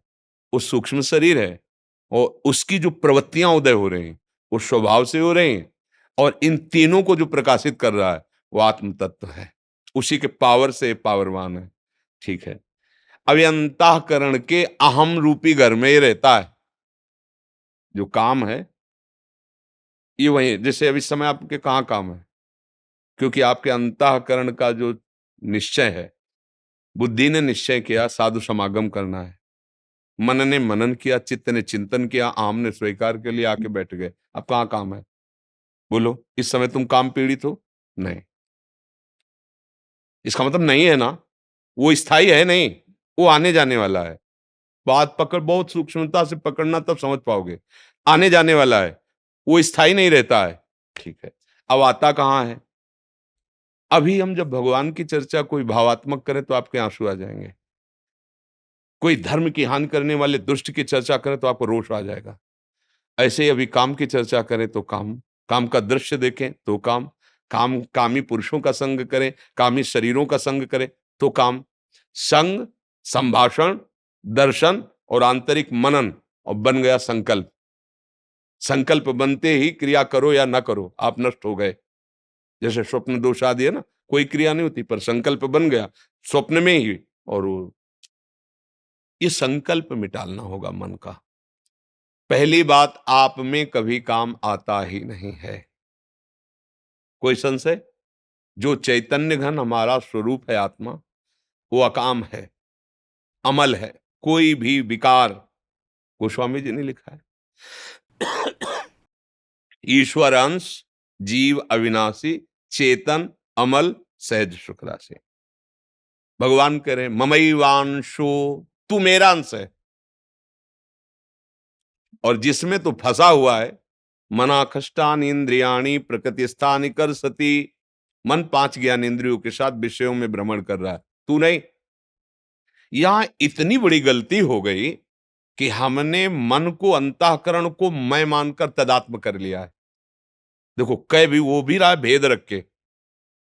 वो सूक्ष्म शरीर है, और उसकी जो प्रवृत्तियां उदय हो रही हैं वो स्वभाव से हो रही हैं, और इन तीनों को जो प्रकाशित कर रहा है वो आत्म तत्व है, उसी के पावर से पावरवान है। ठीक है, अब ये अंतःकरण के अहम रूपी घर में ही रहता है जो काम है। ये वही, जैसे अभी समय आपके कहाँ काम है, क्योंकि आपके अंतःकरण का जो निश्चय है, बुद्धि ने निश्चय किया साधु समागम करना है, मन ने मनन किया, चित्त ने चिंतन किया, आम ने स्वीकार के लिए आके बैठ गए। अब कहाँ काम है, बोलो? इस समय तुम काम पीड़ित हो? नहीं, इसका मतलब नहीं है ना, वो स्थायी है नहीं, वो आने जाने वाला है। बात पकड़, बहुत सूक्ष्मता से पकड़ना, तब समझ पाओगे। आने जाने वाला है, वो स्थायी नहीं रहता है। ठीक है, अब आता कहाँ है? अभी हम जब भगवान की चर्चा कोई भावात्मक करें तो आपके आंसू आ जाएंगे, कोई धर्म की हानि करने वाले दुष्ट की चर्चा करें तो आपको रोष आ जाएगा। ऐसे ही अभी काम की चर्चा करें तो काम, काम का दृश्य देखें तो काम, काम कामी पुरुषों का संग करें, कामी शरीरों का संग करें तो काम। संग, संभाषण, दर्शन और आंतरिक मनन, और बन गया संकल्प। संकल्प बनते ही क्रिया करो या ना करो, आप नष्ट हो गए। जैसे स्वप्न दोष आदि है ना, कोई क्रिया नहीं होती पर संकल्प बन गया स्वप्न में ही, और ये संकल्प मिटालना होगा मन का। पहली बात, आप में कभी काम आता ही नहीं है, कोई संशय? जो चैतन्य घन हमारा स्वरूप है आत्मा, वो अकाम है, अमल है, कोई भी विकार, गोस्वामी जी ने लिखा है, ईश्वर अंश, जीव अविनाशी, चेतन, अमल, सहज सुख राशि। भगवान कह रहे ममैवांशो, तू मेरा अंश है, और जिसमें तो फंसा हुआ है, मनाखष्टान इंद्रियाणी प्रकृति स्थानी कर सती, मन पांच ज्ञान इंद्रियों के साथ विषयों में भ्रमण कर रहा है, तू नहीं। यहां इतनी बड़ी गलती हो गई कि हमने मन को, अंतःकरण को मैं मानकर तदात्म कर लिया है। देखो, कह भी वो भी रहा है भेद रख के,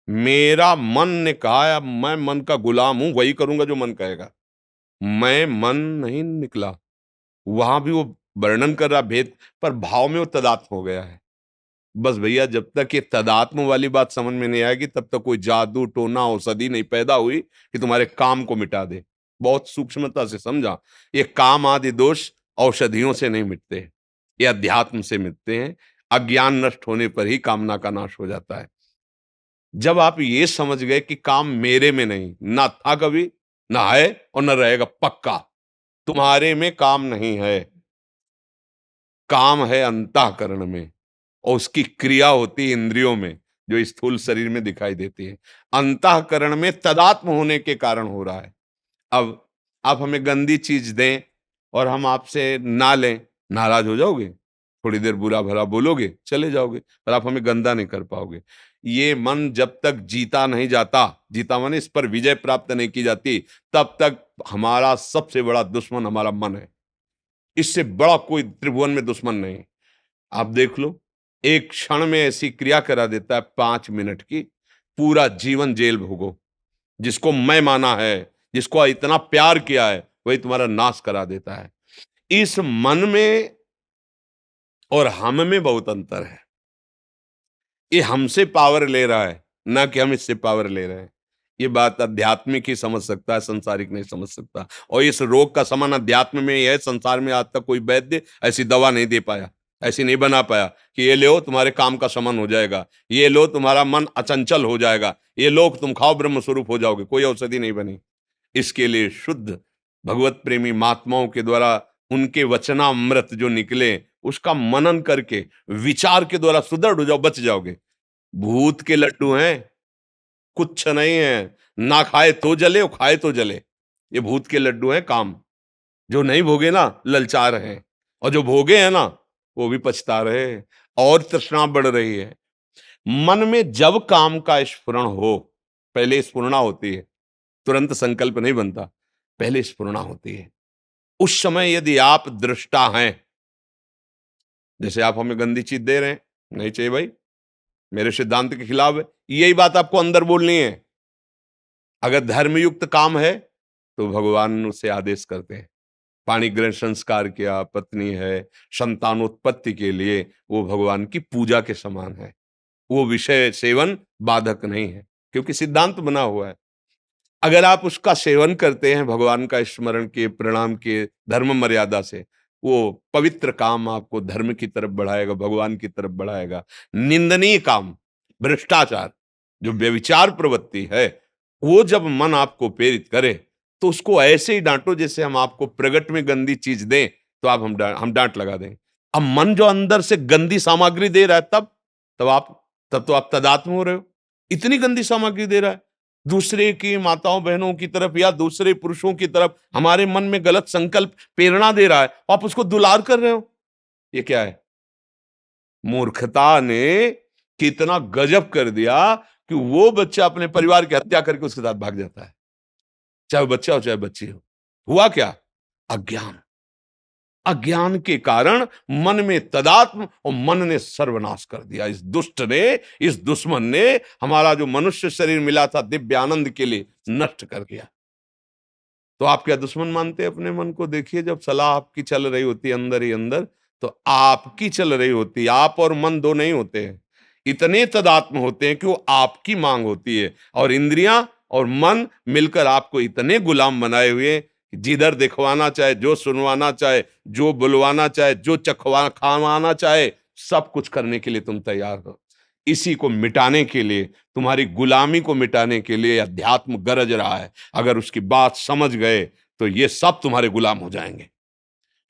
मेरा मन ने कहा है, अब मैं मन का गुलाम हूं, वही करूंगा जो मन कहेगा। मैं मन नहीं निकला, वहां भी वो वर्णन कर रहा भेद, पर भाव में वो तदात्म हो गया है। बस भैया, जब तक ये तदात्म वाली बात समझ में नहीं आएगी तब तक कोई जादू टोना औषधि नहीं पैदा हुई कि तुम्हारे काम को मिटा दे। बहुत सूक्ष्मता से समझा, ये काम आदि दोष औषधियों से नहीं मिटते, ये अध्यात्म से मिटते हैं। अज्ञान नष्ट होने पर ही कामना का नाश हो जाता है। जब आप ये समझ गए कि काम मेरे में नहीं, ना था कभी, ना है और ना रहेगा, पक्का तुम्हारे में काम नहीं है, काम है अंतःकरण में, और उसकी क्रिया होती है इंद्रियों में, जो स्थूल शरीर में दिखाई देती है। अंतःकरण में तदात्म होने के कारण हो रहा है। अब आप हमें गंदी चीज दें और हम आपसे ना लें, नाराज हो जाओगे, थोड़ी देर बुरा भला बोलोगे, चले जाओगे, पर आप हमें गंदा नहीं कर पाओगे। ये मन जब तक जीता नहीं जाता, जीता माने इस पर विजय प्राप्त नहीं की जाती, तब तक हमारा सबसे बड़ा दुश्मन हमारा मन है। इससे बड़ा कोई त्रिभुवन में दुश्मन नहीं। आप देख लो, एक क्षण में ऐसी क्रिया करा देता है 5 मिनट की, पूरा जीवन जेल भोगो। जिसको मैं माना है जिसको इतना प्यार किया है वही तुम्हारा नाश करा देता है। इस मन में और हम में बहुत अंतर है। ये हमसे पावर ले रहा है, ना कि हम इससे पावर ले रहे हैं। ये बात आध्यात्मिक ही समझ सकता है, संसारिक नहीं समझ सकता। और इस रोग का समाधान अध्यात्म में ही है। संसार में आज तक कोई वैद्य ऐसी दवा नहीं दे पाया, ऐसी नहीं बना पाया कि ये लो तुम्हारे काम का शमन हो जाएगा, ये लो तुम्हारा मन अचंचल हो जाएगा, ये लो तुम खाओ ब्रह्म स्वरूप हो जाओगे। कोई औषधि नहीं बनी। इसके लिए शुद्ध भगवत प्रेमी महात्माओं के द्वारा उनके वचनामृत जो निकले उसका मनन करके विचार के द्वारा सुदृढ़ हो जाओ, बच जाओगे। भूत के लड्डू हैं, कुछ नहीं है। ना खाए तो जले और खाए तो जले। ये भूत के लड्डू हैं काम। जो नहीं भोगे ना ललचा रहे हैं, और जो भोगे हैं ना वो भी पछता रहे हैं, और तृष्णा बढ़ रही है। मन में जब काम का स्फुरण हो, पहले स्फुरणा होती है, तुरंत संकल्प नहीं बनता, पहले स्फुरणा होती है। उस समय यदि आप दृष्टा हैं, जैसे आप हमें गंदी चीज दे रहे हैं, नहीं चाहिए भाई, मेरे सिद्धांत के खिलाफ है, यही बात आपको अंदर बोलनी है। अगर धर्मयुक्त काम है तो भगवान उसे आदेश करते हैं। पाणी ग्रहण संस्कार किया, पत्नी है, संतानोत्पत्ति के लिए वो भगवान की पूजा के समान है। वो विषय सेवन बाधक नहीं है, क्योंकि सिद्धांत बना हुआ है। अगर आप उसका सेवन करते हैं भगवान का स्मरण के, प्रणाम के, धर्म मर्यादा से, वो पवित्र काम आपको धर्म की तरफ बढ़ाएगा, भगवान की तरफ बढ़ाएगा। निंदनीय काम, भ्रष्टाचार, जो व्यभिचार प्रवृत्ति है, वो जब मन आपको प्रेरित करे तो उसको ऐसे ही डांटो जैसे हम आपको प्रगट में गंदी चीज दें तो आप हम डांट लगा दें। अब मन जो अंदर से गंदी सामग्री दे रहा है, तब तो आप तदात्म हो रहे हो। इतनी गंदी सामग्री दे रहा है, दूसरे की माताओं बहनों की तरफ या दूसरे पुरुषों की तरफ हमारे मन में गलत संकल्प प्रेरणा दे रहा है, आप उसको दुलार कर रहे हो। ये क्या है? मूर्खता ने कितना गजब कर दिया कि वो बच्चा अपने परिवार की हत्या करके उसके साथ भाग जाता है, चाहे वो बच्चा हो चाहे बच्ची हो। हुआ क्या? अज्ञान। अज्ञान के कारण मन में तदात्म और मन ने सर्वनाश कर दिया। इस दुष्ट ने, इस दुश्मन ने हमारा जो मनुष्य शरीर मिला था दिव्य आनंद के लिए, नष्ट कर दिया। तो आप क्या दुश्मन मानते हैं अपने मन को? देखिए, जब सलाह आपकी चल रही होती है अंदर ही अंदर, तो आपकी चल रही होती है। आप और मन दो नहीं होते हैं, इतने तदात्म होते हैं कि वो आपकी मांग होती है, और इंद्रियां और मन मिलकर आपको इतने गुलाम बनाए हुए हैं कि जिधर दिखवाना चाहे, जो सुनवाना चाहे, जो बुलवाना चाहे, जो चखवा खावाना चाहे, सब कुछ करने के लिए तुम तैयार हो। इसी को मिटाने के लिए, तुम्हारी गुलामी को मिटाने के लिए अध्यात्म गरज रहा है। अगर उसकी बात समझ गए तो ये सब तुम्हारे गुलाम हो जाएंगे।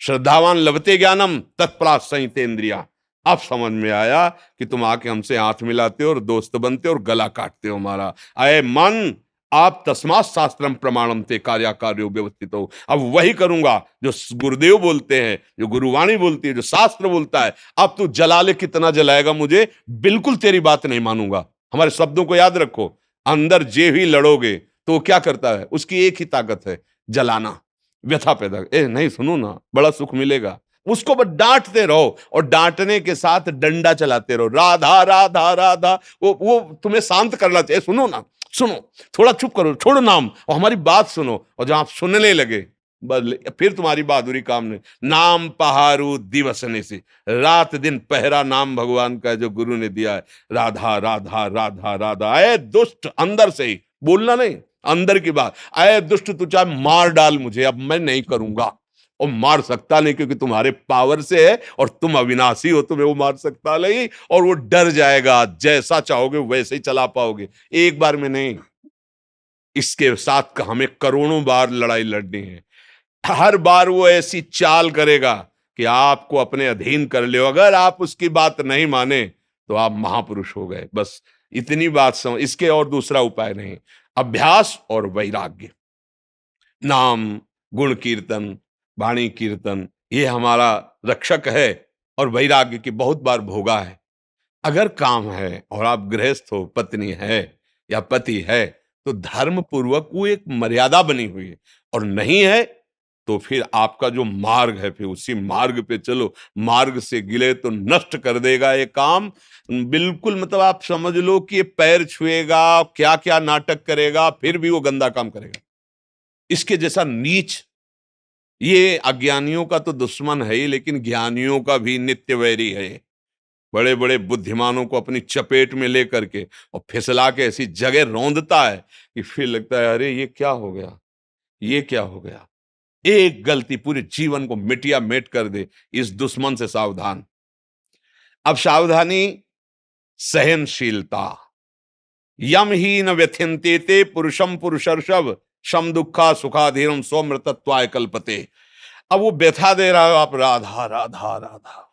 श्रद्धावान लभते ज्ञानम तत्परात संहिते इंद्रिया। अब समझ में आया कि तुम आके हमसे हाथ मिलाते हो और दोस्त बनते हो और गला काटते हो हमारा। अय मन, आप तस्मात् शास्त्रम प्रमाणम ते कार्याकार्यो व्यवस्थित हो। अब वही करूंगा जो गुरुदेव बोलते हैं, जो गुरुवाणी बोलती है, जो शास्त्र बोलता है। अब तू जला ले, कितना जलाएगा मुझे, बिल्कुल तेरी बात नहीं मानूंगा। हमारे शब्दों को याद रखो। अंदर जे भी लड़ोगे तो वो क्या करता है? उसकी एक ही ताकत है, जलाना, व्यथा पैदा। ए नहीं, सुनो ना, बड़ा सुख मिलेगा। उसको बस डांटते रहो, और डांटने के साथ डंडा चलाते रहो, राधा राधा राधा। वो तुम्हें शांत करना चाहिए। सुनो ना, सुनो, थोड़ा चुप करो, छोड़ो नाम और हमारी बात सुनो। और जब आप सुनने लगे, बस फिर तुम्हारी बहादुरी काम नहीं। नाम पहारू दिवसने से, रात दिन पहरा नाम भगवान का जो गुरु ने दिया है। राधा राधा राधा राधा। अय दुष्ट, अंदर से ही बोलना नहीं, अंदर की बात। अय दुष्ट, तू चाहे मार डाल मुझे, अब मैं नहीं करूंगा। और मार सकता नहीं, क्योंकि तुम्हारे पावर से है और तुम अविनाशी हो, तुम्हें वो मार सकता नहीं। और वो डर जाएगा, जैसा चाहोगे वैसे ही चला पाओगे, एक बार में नहीं। इसके साथ हमें करोड़ों बार लड़ाई लड़नी है। हर बार वो ऐसी चाल करेगा कि आपको अपने अधीन कर ले। अगर आप उसकी बात नहीं माने तो आप महापुरुष हो गए। बस इतनी बात समझ, इसके और दूसरा उपाय नहीं। अभ्यास और वैराग्य, नाम, गुण कीर्तन, वाणी कीर्तन, ये हमारा रक्षक है। और वैराग्य की बहुत बार भोगा है। अगर काम है और आप गृहस्थ हो, पत्नी है या पति है, तो धर्म पूर्वक वो एक मर्यादा बनी हुई है। और नहीं है तो फिर आपका जो मार्ग है, फिर उसी मार्ग पे चलो। मार्ग से गिले तो नष्ट कर देगा ये काम, बिल्कुल। मतलब आप समझ लो कि ये पैर छुएगा, क्या क्या नाटक करेगा, फिर भी वो गंदा काम करेगा। इसके जैसा नीच, ये अज्ञानियों का तो दुश्मन है ही, लेकिन ज्ञानियों का भी नित्य वैरी है। बड़े बड़े बुद्धिमानों को अपनी चपेट में लेकर के और फिसला के ऐसी जगह रौंदता है कि फिर लगता है अरे ये क्या हो गया, ये क्या हो गया। एक गलती पूरे जीवन को मिटिया मेट कर दे। इस दुश्मन से सावधान। अब सावधानी, सहनशीलता। यम ही न व्यथ्यन्ते ते पुरुषम पुरुषर्षभ शम दुखा सुखाधीरम स्वमृतत्वाय कल्पते। अब वो व्यथा दे रहा है, आप राधा राधा राधा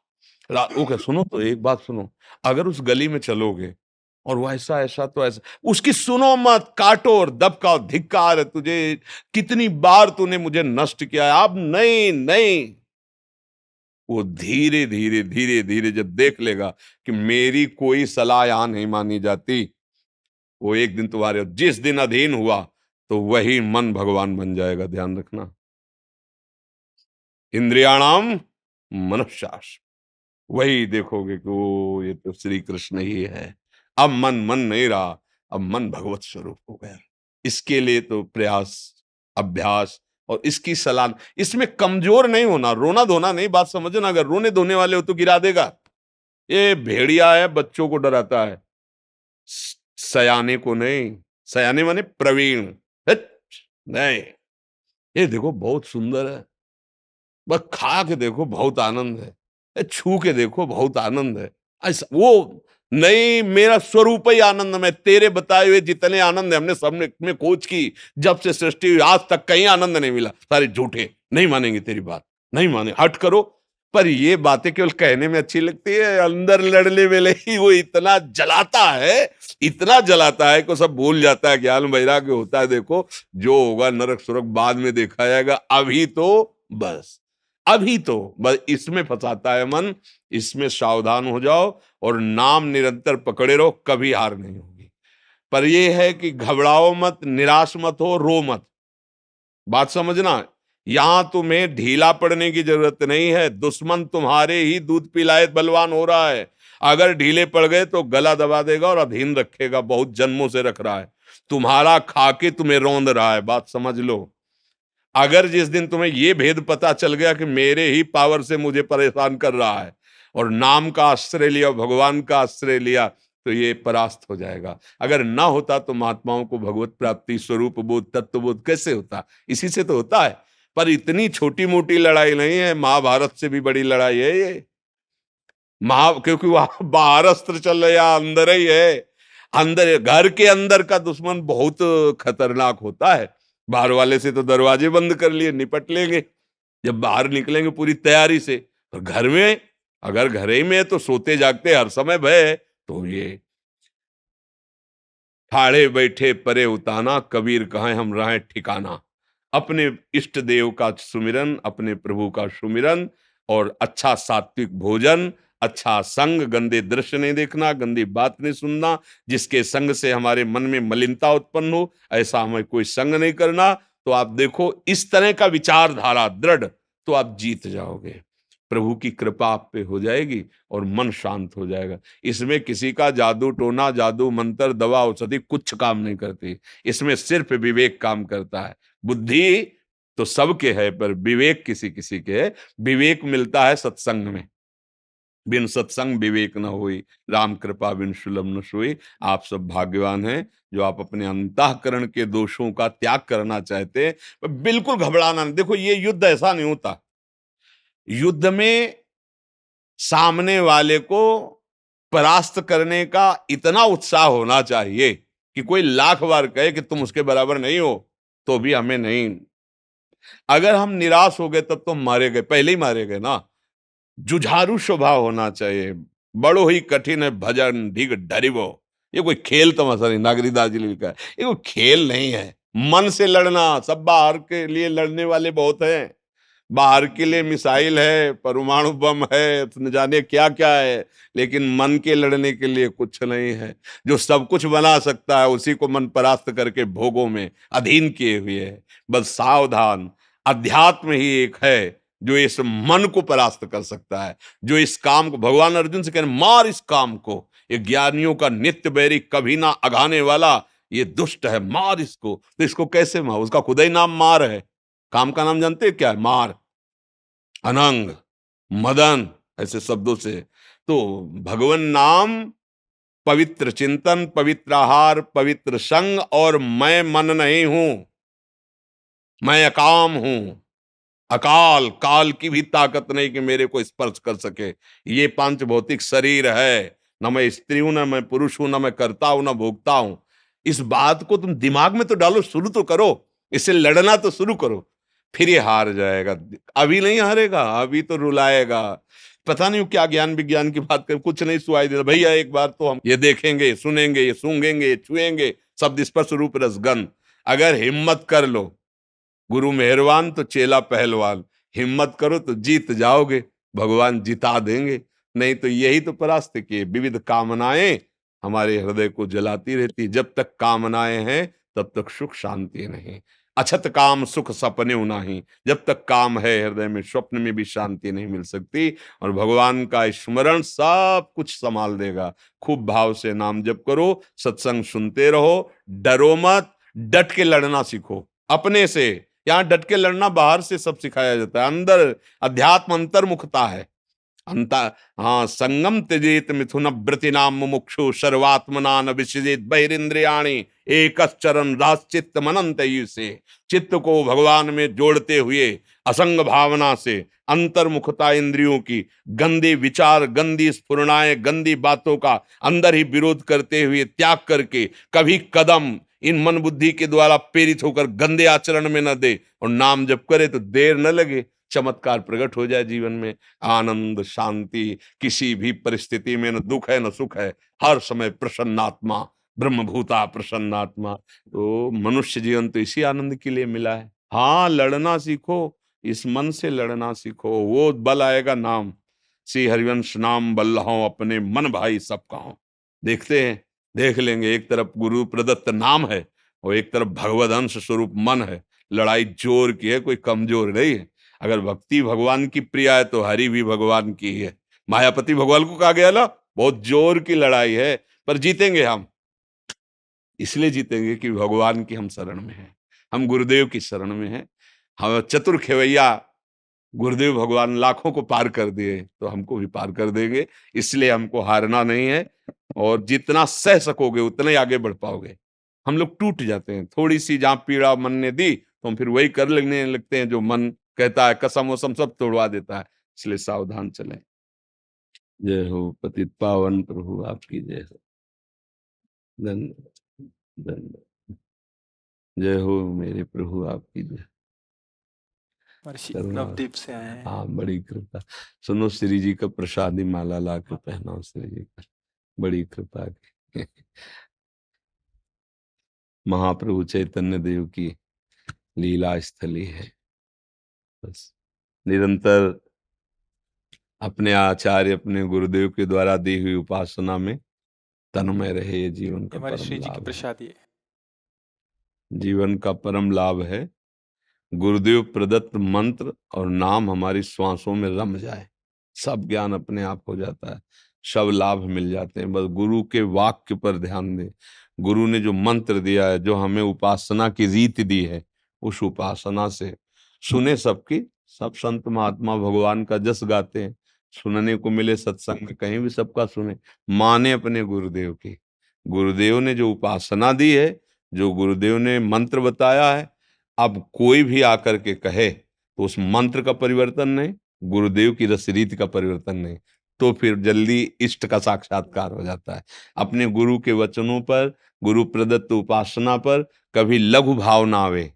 ओके सुनो, तो एक बात सुनो, अगर उस गली में चलोगे और वो ऐसा ऐसा तो ऐसा, उसकी सुनो मत, काटो और दबकाओ, धिक्कार है तुझे, कितनी बार तूने मुझे नष्ट किया है, अब नहीं नहीं। वो धीरे धीरे धीरे धीरे जब देख लेगा कि मेरी कोई सलाह यहां नहीं मानी जाती, वो एक दिन तुम्हारे, जिस दिन अधीन हुआ तो वही मन भगवान बन जाएगा। ध्यान रखना, इंद्रियाणाम मनश्शास, वही देखोगे कि वो ये तो श्री कृष्ण ही है। अब मन मन नहीं रहा, अब मन भगवत स्वरूप हो गया। इसके लिए तो प्रयास, अभ्यास और इसकी सलाह। इसमें कमजोर नहीं होना, रोना धोना नहीं, बात समझना। अगर रोने धोने वाले हो तो गिरा देगा। ये भेड़िया है, बच्चों को डराता है, सयाने को नहीं। सयाने माने प्रवीण। हट, नहीं, ये देखो बहुत सुंदर है, बस खा के देखो बहुत आनंद है, छू के देखो बहुत आनंद है। ऐसा वो नहीं, मेरा स्वरूप ही आनंद में। तेरे बताए हुए जितने आनंद है हमने सबने में खोज की, जब से सृष्टि हुई आज तक कहीं आनंद नहीं मिला। सारे झूठे, नहीं मानेंगे तेरी बात, नहीं माने, हट करो। पर ये बातें केवल कहने में अच्छी लगती है, अंदर लड़ने वेले ही वो इतना जलाता है, इतना जलाता है कि सब भूल जाता है। ज्ञान वैराग्य होता है, देखो जो होगा नरक सुरक बाद में देखा जाएगा, अभी तो बस, अभी तो बस इसमें फंसाता है मन। इसमें सावधान हो जाओ और नाम निरंतर पकड़े रहो, कभी हार नहीं होगी। पर यह है कि घबराओ मत, निराश मत हो, रो मत। बात समझना, यहां तुम्हें ढीला पड़ने की जरूरत नहीं है। दुश्मन तुम्हारे ही दूध पिलाए बलवान हो रहा है। अगर ढीले पड़ गए तो गला दबा देगा और अधीन रखेगा, बहुत जन्मों से रख रहा है, तुम्हारा खाके तुम्हें रौंद रहा है। बात समझ लो। अगर जिस दिन तुम्हें यह भेद पता चल गया कि मेरे ही पावर से मुझे परेशान कर रहा है और नाम का आश्रय लिया, भगवान का आश्रय लिया, तो ये परास्त हो जाएगा। अगर ना होता तो महात्माओं को भगवत प्राप्ति, स्वरूप बोध, तत्व बोध कैसे होता? इसी से तो होता है। पर इतनी छोटी मोटी लड़ाई नहीं है, महाभारत से भी बड़ी लड़ाई है ये। क्योंकि वहां बाहर अस्त्र चल रहा है, अंदर ही है। अंदर, घर के अंदर का दुश्मन बहुत खतरनाक होता है। बाहर वाले से तो दरवाजे बंद कर लिए, निपट लेंगे। जब बाहर निकलेंगे पूरी तैयारी से, तो घर में, अगर घर ही में तो सोते जागते हर समय भय है। तो ये ठाड़े बैठे परे उताना, कबीर कहाँ हम रहे ठिकाना। अपने इष्ट देव का सुमिरन, अपने प्रभु का सुमिरन और अच्छा सात्विक भोजन, अच्छा संग, गंदे दृश्य नहीं देखना, गंदी बात नहीं सुनना, जिसके संग से हमारे मन में मलिनता उत्पन्न हो ऐसा हमें कोई संग नहीं करना। तो आप देखो, इस तरह का विचारधारा दृढ़, तो आप जीत जाओगे। प्रभु की कृपा आप पे हो जाएगी और मन शांत हो जाएगा। इसमें किसी का जादू टोना, जादू मंत्र, दवा औषधि कुछ काम नहीं करती। इसमें सिर्फ विवेक काम करता है। बुद्धि तो सबके है, पर विवेक किसी किसी के है। विवेक मिलता है सत्संग में। बिन सत्संग विवेक न होई, राम कृपा बिन सुलभ न सोई। आप सब भाग्यवान हैं जो आप अपने अंतःकरण के दोषों का त्याग करना चाहते हैं। बिल्कुल घबराना नहीं। देखो, ये युद्ध ऐसा नहीं होता। युद्ध में सामने वाले को परास्त करने का इतना उत्साह होना चाहिए कि कोई लाख बार कहे कि तुम उसके बराबर नहीं हो, तो भी हमें नहीं। अगर हम निराश हो गए तब तो मारे गए, पहले ही मारे गए ना। जुझारू स्वभाव होना चाहिए। बड़ो ही कठिन है भजन ढिग डरिवो। ये कोई खेल तमाशा नहीं, नागरीदास जी ने लिखा है, ये कोई खेल नहीं है। मन से लड़ना, सब बाहर के लिए लड़ने वाले बहुत हैं। बाहर के लिए मिसाइल है, परमाणु बम है, न जाने क्या क्या है, लेकिन मन के लड़ने के लिए कुछ नहीं है। जो सब कुछ बना सकता है उसी को मन परास्त करके भोगों में अधीन किए हुए है। बस सावधान, अध्यात्म ही एक है जो इस मन को परास्त कर सकता है, जो इस काम को, भगवान अर्जुन से कह रहे मार इस काम को, ये ज्ञानियों का नित्य बैरी, कभी ना अघाने वाला, ये दुष्ट है, मार इसको। तो इसको कैसे मार? उसका खुदा ही नाम मार है। काम का नाम जानते हैं क्या है? मार, अनंग, मदन, ऐसे शब्दों से। तो भगवान नाम, पवित्र चिंतन, पवित्र आहार, पवित्र संग, और मैं मन नहीं हूं, मैं अकाम हूं। अकाल, काल की भी ताकत नहीं कि मेरे को स्पर्श कर सके। ये पांच भौतिक शरीर है, न मैं स्त्री हूं, न मैं पुरुष हूं, न मैं करता हूं, न भोगता हूं। इस बात को तुम दिमाग में तो डालो, शुरू तो करो, इससे लड़ना तो शुरू करो, फिर ये हार जाएगा। अभी नहीं हारेगा, अभी तो रुलाएगा। पता नहीं क्या ज्ञान विज्ञान की बात कर, कुछ नहीं सुनाई देता भैया। एक बार तो हम ये देखेंगे, सुनेंगे, ये सूंघेंगे, छुएंगे, शब्द स्पर्श रूप रसगंध। अगर हिम्मत कर लो, गुरु मेहरबान तो चेला पहलवान, हिम्मत करो तो जीत जाओगे, भगवान जिता देंगे। नहीं तो यही तो परास्त किए, विविध कामनाएं हमारे हृदय को जलाती रहती। जब तक कामनाएं हैं तब तक सुख शांति नहीं। अछत काम सुख सपने नहीं। जब तक काम है हृदय में, स्वप्न में भी शांति नहीं मिल सकती। और भगवान का स्मरण सब कुछ संभाल देगा। खूब भाव से नाम जप करो, सत्संग सुनते रहो, डरो मत, डट के लड़ना सीखो अपने से। यहां डट के लड़ना बाहर से सब सिखाया जाता है, अंदर अध्यात्म अंतर्मुखता है। अंता हाँ, संगम त्यजेत मिथुन व्रति नाम मुमुक्षु सर्वात्मना न विसृजेत बहिरिंद्रियाणि एकश्चरन् राश्चित्त मनंत से। चित्त को भगवान में जोड़ते हुए असंग भावना से, अंतर्मुखता इंद्रियों की, गंदे विचार, गंदी स्फुरणाएं, गंदी बातों का अंदर ही विरोध करते हुए त्याग करके कभी कदम इन मन बुद्धि के द्वारा प्रेरित होकर गंदे आचरण में न दे, और नाम जप करे तो देर न लगे, चमत्कार प्रकट हो जाए जीवन में। आनंद, शांति, किसी भी परिस्थिति में न दुख है न सुख है, हर समय प्रसन्नात्मा, ब्रह्मभूता प्रसन्नात्मा। तो मनुष्य जीवन तो इसी आनंद के लिए मिला है। हाँ, लड़ना सीखो, इस मन से लड़ना सीखो, वो बल आएगा नाम। श्री हरिवंश नाम बल्लहों अपने मन भाई सब कहो। देखते हैं, देख लेंगे, एक तरफ गुरु प्रदत्त नाम है और एक तरफ भगवद अंश स्वरूप मन है। लड़ाई जोर की है, कोई कमजोर नहीं है। अगर भक्ति भगवान की प्रिय है तो हरि भी भगवान की ही है। मायापति भगवान को कहा गया ना, बहुत जोर की लड़ाई है, पर जीतेंगे हम। इसलिए जीतेंगे कि भगवान की हम शरण में हैं, हम गुरुदेव की शरण में हैं। हम चतुर खेवैया गुरुदेव भगवान लाखों को पार कर दिए, तो हमको भी पार कर देंगे। इसलिए हमको हारना नहीं है, और जितना सह सकोगे उतना ही आगे बढ़ पाओगे। हम लोग टूट जाते हैं, थोड़ी सी जहां पीड़ा मन ने दी तो हम फिर वही कर लगने लगते हैं जो मन कहता है, कसम वसम सब तोड़वा देता है। इसलिए सावधान चलें। जय हो पतित पावन प्रभु आपकी जय हो। धन्यवाद, धन्यवाद। जय हो मेरे प्रभु आपकी जय। महर्षि करुणा, नवदीप से आए हैं। हाँ, बड़ी कृपा। सुनो, श्री जी का प्रसादी माला ला के पहनाओ श्री जी का, बड़ी कृपा की। महाप्रभु चैतन्य देव की लीला स्थली है। बस निरंतर अपने आचार्य, अपने गुरुदेव के द्वारा दी हुई उपासना में तन्मय रहे, ये जीवन का हमारे परम श्री जी की लाभ है। प्रसादी है। जीवन का परम लाभ है गुरुदेव प्रदत्त मंत्र और नाम हमारी श्वासों में रम जाए, सब ज्ञान अपने आप हो जाता है, सब लाभ मिल जाते हैं। बस गुरु के वाक्य पर ध्यान दें। गुरु ने जो मंत्र दिया है, जो हमें उपासना की रीत दी है, उस उपासना से सुने सबकी। सब संत महात्मा भगवान का जस गाते हैं, सुनने को मिले सत्संग में, कहीं भी सबका सुने, माने अपने गुरुदेव की। गुरुदेव ने जो उपासना दी है, जो गुरुदेव ने मंत्र बताया है, अब कोई भी आकर के कहे तो उस मंत्र का परिवर्तन नहीं, गुरुदेव की रस रीति का परिवर्तन नहीं, तो फिर जल्दी इष्ट का साक्षात्कार हो जाता है। अपने गुरु के वचनों पर, गुरु प्रदत्त उपासना पर कभी लघु भाव ना आवे।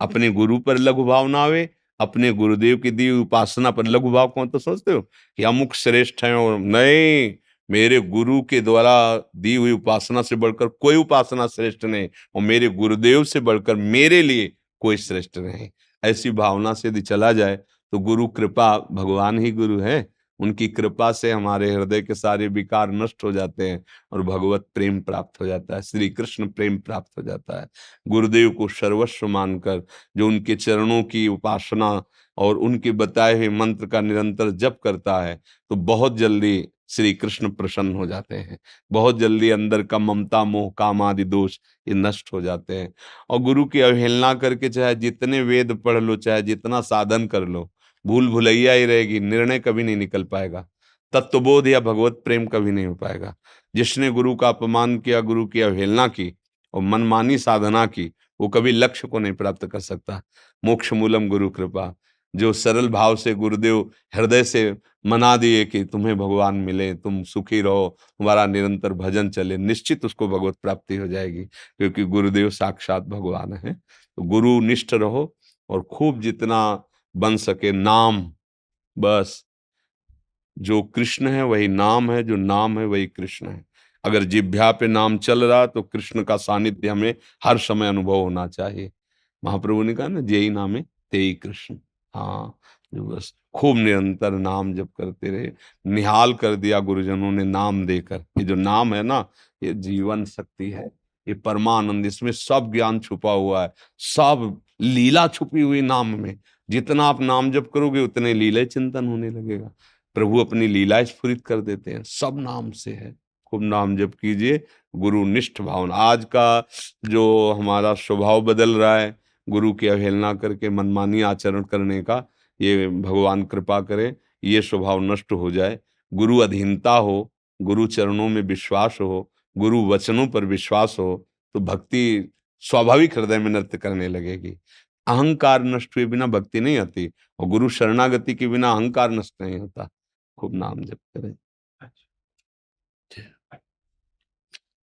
अपने गुरु पर लघु भाव ना आवे, अपने गुरुदेव की दी हुई उपासना पर लघु भाव। कौन तो सोचते हो कि अमुक श्रेष्ठ है, और नहीं, मेरे गुरु के द्वारा दी हुई उपासना से बढ़कर कोई उपासना श्रेष्ठ नहीं, और मेरे गुरुदेव से बढ़कर मेरे लिए कोई श्रेष्ठ नहीं। ऐसी भावना से यदि चला जाए तो गुरु कृपा, भगवान ही गुरु है, उनकी कृपा से हमारे हृदय के सारे विकार नष्ट हो जाते हैं और भगवत प्रेम प्राप्त हो जाता है, श्री कृष्ण प्रेम प्राप्त हो जाता है। गुरुदेव को सर्वस्व मानकर जो उनके चरणों की उपासना और उनके बताए हुए मंत्र का निरंतर जप करता है, तो बहुत जल्दी श्री कृष्ण प्रसन्न हो जाते हैं। बहुत जल्दी अंदर का ममता मोह काम आदि दोष ये नष्ट हो जाते हैं। और गुरु की अवहेलना करके चाहे जितने वेद पढ़ लो, चाहे जितना साधन कर लो, भूल भुलैया ही रहेगी, निर्णय कभी नहीं निकल पाएगा, तत्वबोध या भगवत प्रेम कभी नहीं हो पाएगा। जिसने गुरु का अपमान किया, गुरु की अवहेलना की और मनमानी साधना की, वो कभी लक्ष्य को नहीं प्राप्त कर सकता। मोक्ष मूलम गुरु कृपा। जो सरल भाव से गुरुदेव हृदय से मना दिए कि तुम्हें भगवान मिले, तुम सुखी रहो, तुम्हारा निरंतर भजन चले, निश्चित उसको भगवत प्राप्ति हो जाएगी, क्योंकि गुरुदेव साक्षात भगवान है। तो गुरु निष्ठ रहो और खूब जितना बन सके नाम, बस जो कृष्ण है वही नाम है, जो नाम है वही कृष्ण है। अगर जिह्वा पे नाम चल रहा तो कृष्ण का सानिध्य हमें हर समय अनुभव होना चाहिए। महाप्रभु ने कहा ना, जेई नामे तेई कृष्ण। हाँ, जो बस खूब निरंतर नाम जप करते रहे। निहाल कर दिया गुरुजनों ने नाम देकर। ये जो नाम है ना, ये जीवन शक्ति है, ये परमानंद, इसमें सब ज्ञान छुपा हुआ है, सब लीला छुपी हुई नाम में। जितना आप नाम जप करोगे उतने लीला चिंतन होने लगेगा। प्रभु अपनी लीला स्फुरित कर देते हैं, सब नाम से है। खूब नाम जप कीजिए, गुरु निष्ठ भावना। आज का जो हमारा स्वभाव बदल रहा है, गुरु की अवहेलना करके मनमानी आचरण करने का, ये भगवान कृपा करे ये स्वभाव नष्ट हो जाए। गुरु अधीनता हो, गुरु चरणों में विश्वास हो, गुरु वचनों पर विश्वास हो, तो भक्ति स्वाभाविक हृदय में नृत्य करने लगेगी। अहंकार नष्ट हुए बिना भक्ति नहीं आती, और गुरु शरणागति के बिना अहंकार नष्ट नहीं होता। खूब नाम जप करें।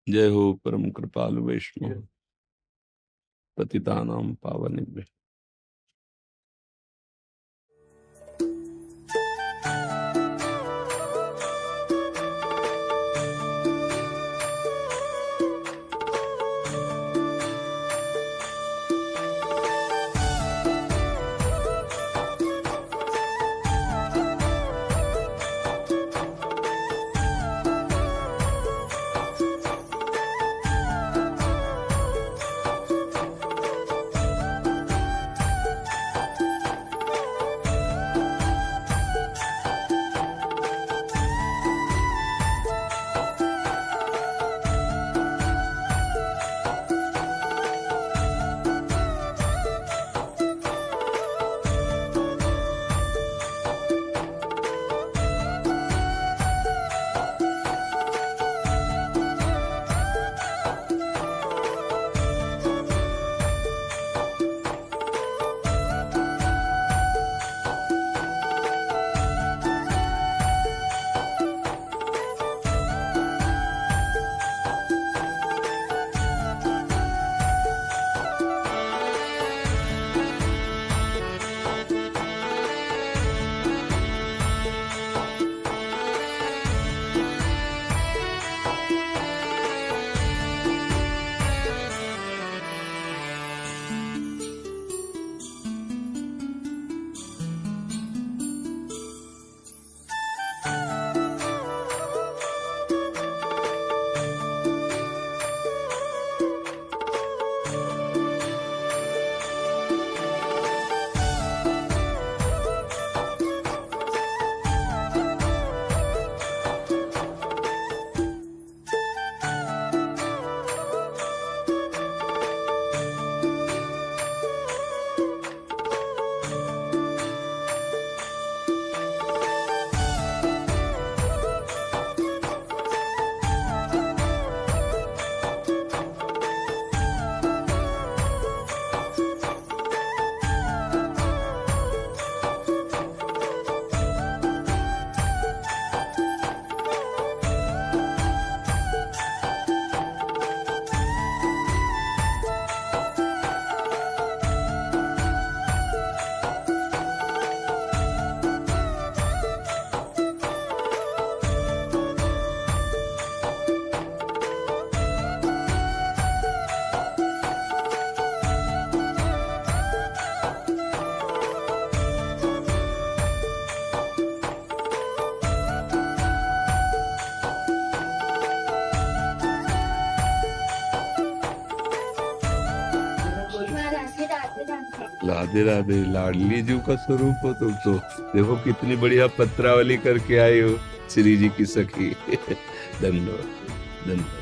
जय हो परम कृपालु वैष्णव पतितानां पावनेभ्यः। राधे राधे, लाडली जी का स्वरूप हो तुम तो। देखो कितनी बढ़िया पत्रावली करके आए हो श्री जी की सखी। धन्यवाद धन्यवाद।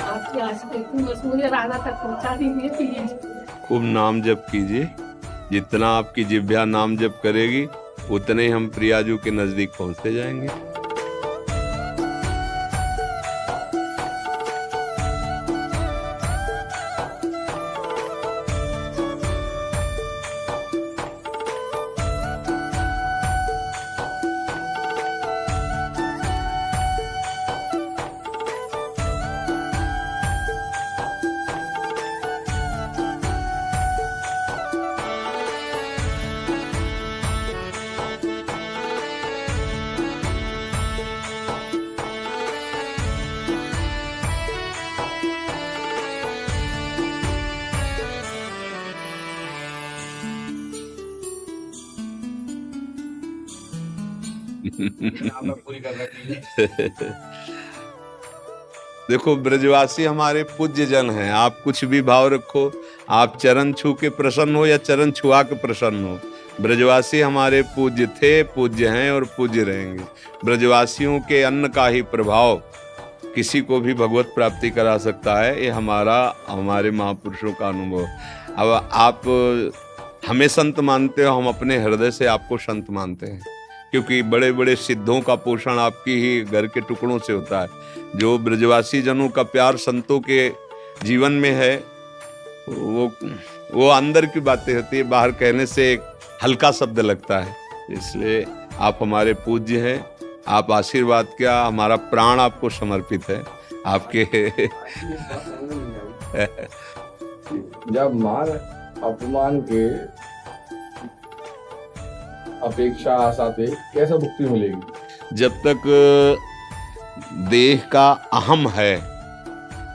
आपकी आस देखूं बस मुझे राधा तक पहुंचा दीजिए प्लीज। खूब नाम जप कीजिए, जितना आपकी जिह्वा नाम जप करेगी उतने ही हम प्रियाजू के नजदीक पहुंचते जाएंगे। देखो ब्रजवासी हमारे पूज्य जन हैं। आप कुछ भी भाव रखो, आप चरण छू के प्रसन्न हो या चरण छुआ के प्रसन्न हो, ब्रजवासी हमारे पूज्य थे, पूज्य हैं और पूज्य रहेंगे। ब्रजवासियों के अन्न का ही प्रभाव किसी को भी भगवत प्राप्ति करा सकता है। ये हमारे महापुरुषों का अनुभव। अब आप हमें संत मानते हो, हम अपने हृदय से आपको संत मानते हैं, क्योंकि बड़े बड़े सिद्धों का पोषण आपकी ही घर के टुकड़ों से होता है। जो ब्रजवासी जनों का प्यार संतों के जीवन में है, वो अंदर की बातें होती है, बाहर कहने से एक हल्का शब्द लगता है। इसलिए आप हमारे पूज्य हैं। आप आशीर्वाद क्या, हमारा प्राण आपको समर्पित है। आपके जब मान अपमान के अपेक्षा आशा थे, कैसे मुक्ति मिलेगी? जब तक देह का अहम है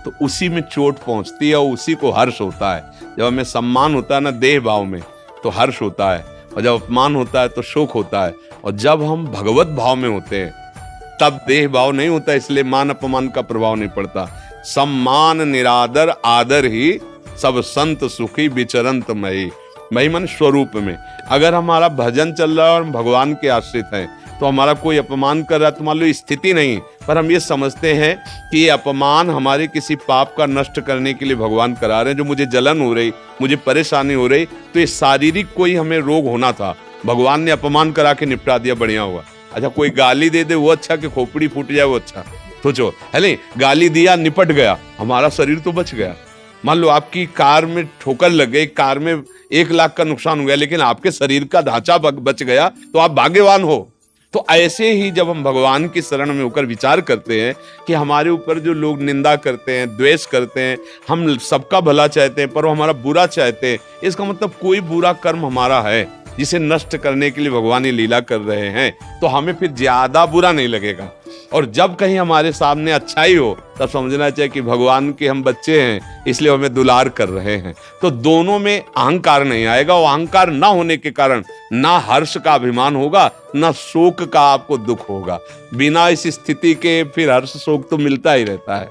तो उसी में चोट पहुंचती है और उसी को हर्ष होता है। जब हमें सम्मान होता है ना देह भाव में तो हर्ष होता है, और जब अपमान होता है तो शोक होता है। और जब हम भगवत भाव में होते हैं तब देह भाव नहीं होता, इसलिए मान अपमान का प्रभाव नहीं पड़ता। सम्मान निरादर आदर ही सब संत सुखी विचरंत मई। मई मन स्वरूप में। अगर हमारा भजन चल रहा है और हम भगवान के आश्रित हैं तो हमारा कोई अपमान कर रहा है तो मान लो स्थिति नहीं, पर हम ये समझते हैं कि ये अपमान हमारे किसी पाप का नष्ट करने के लिए भगवान करा रहे हैं। जो मुझे जलन हो रही, मुझे परेशानी हो रही, तो ये शारीरिक कोई हमें रोग होना था, भगवान ने अपमान करा के निपटा दिया, बढ़िया हुआ। अच्छा कोई गाली दे दे वो अच्छा कि खोपड़ी फूट जाए वो अच्छा? सोचो, है नहीं, गाली दिया निपट गया, हमारा शरीर तो बच गया। मान लो आपकी कार में ठोकर लग गई, कार में 1 लाख का नुकसान हो गया, लेकिन आपके शरीर का ढांचा बच गया, तो आप भाग्यवान हो। तो ऐसे ही जब हम भगवान की शरण में होकर विचार करते हैं कि हमारे ऊपर जो लोग निंदा करते हैं, द्वेष करते हैं, हम सबका भला चाहते हैं पर वो हमारा बुरा चाहते हैं, इसका मतलब कोई बुरा कर्म हमारा है जिसे नष्ट करने के लिए भगवान ये लीला कर रहे हैं, तो हमें फिर ज्यादा बुरा नहीं लगेगा। और जब कहीं हमारे सामने अच्छाई हो तब समझना चाहिए कि भगवान के हम बच्चे हैं, इसलिए हमें दुलार कर रहे हैं। तो दोनों में अहंकार नहीं आएगा, और अहंकार ना होने के कारण ना हर्ष का अभिमान होगा, ना शोक का आपको दुख होगा। बिना इस स्थिति के फिर हर्ष शोक तो मिलता ही रहता है।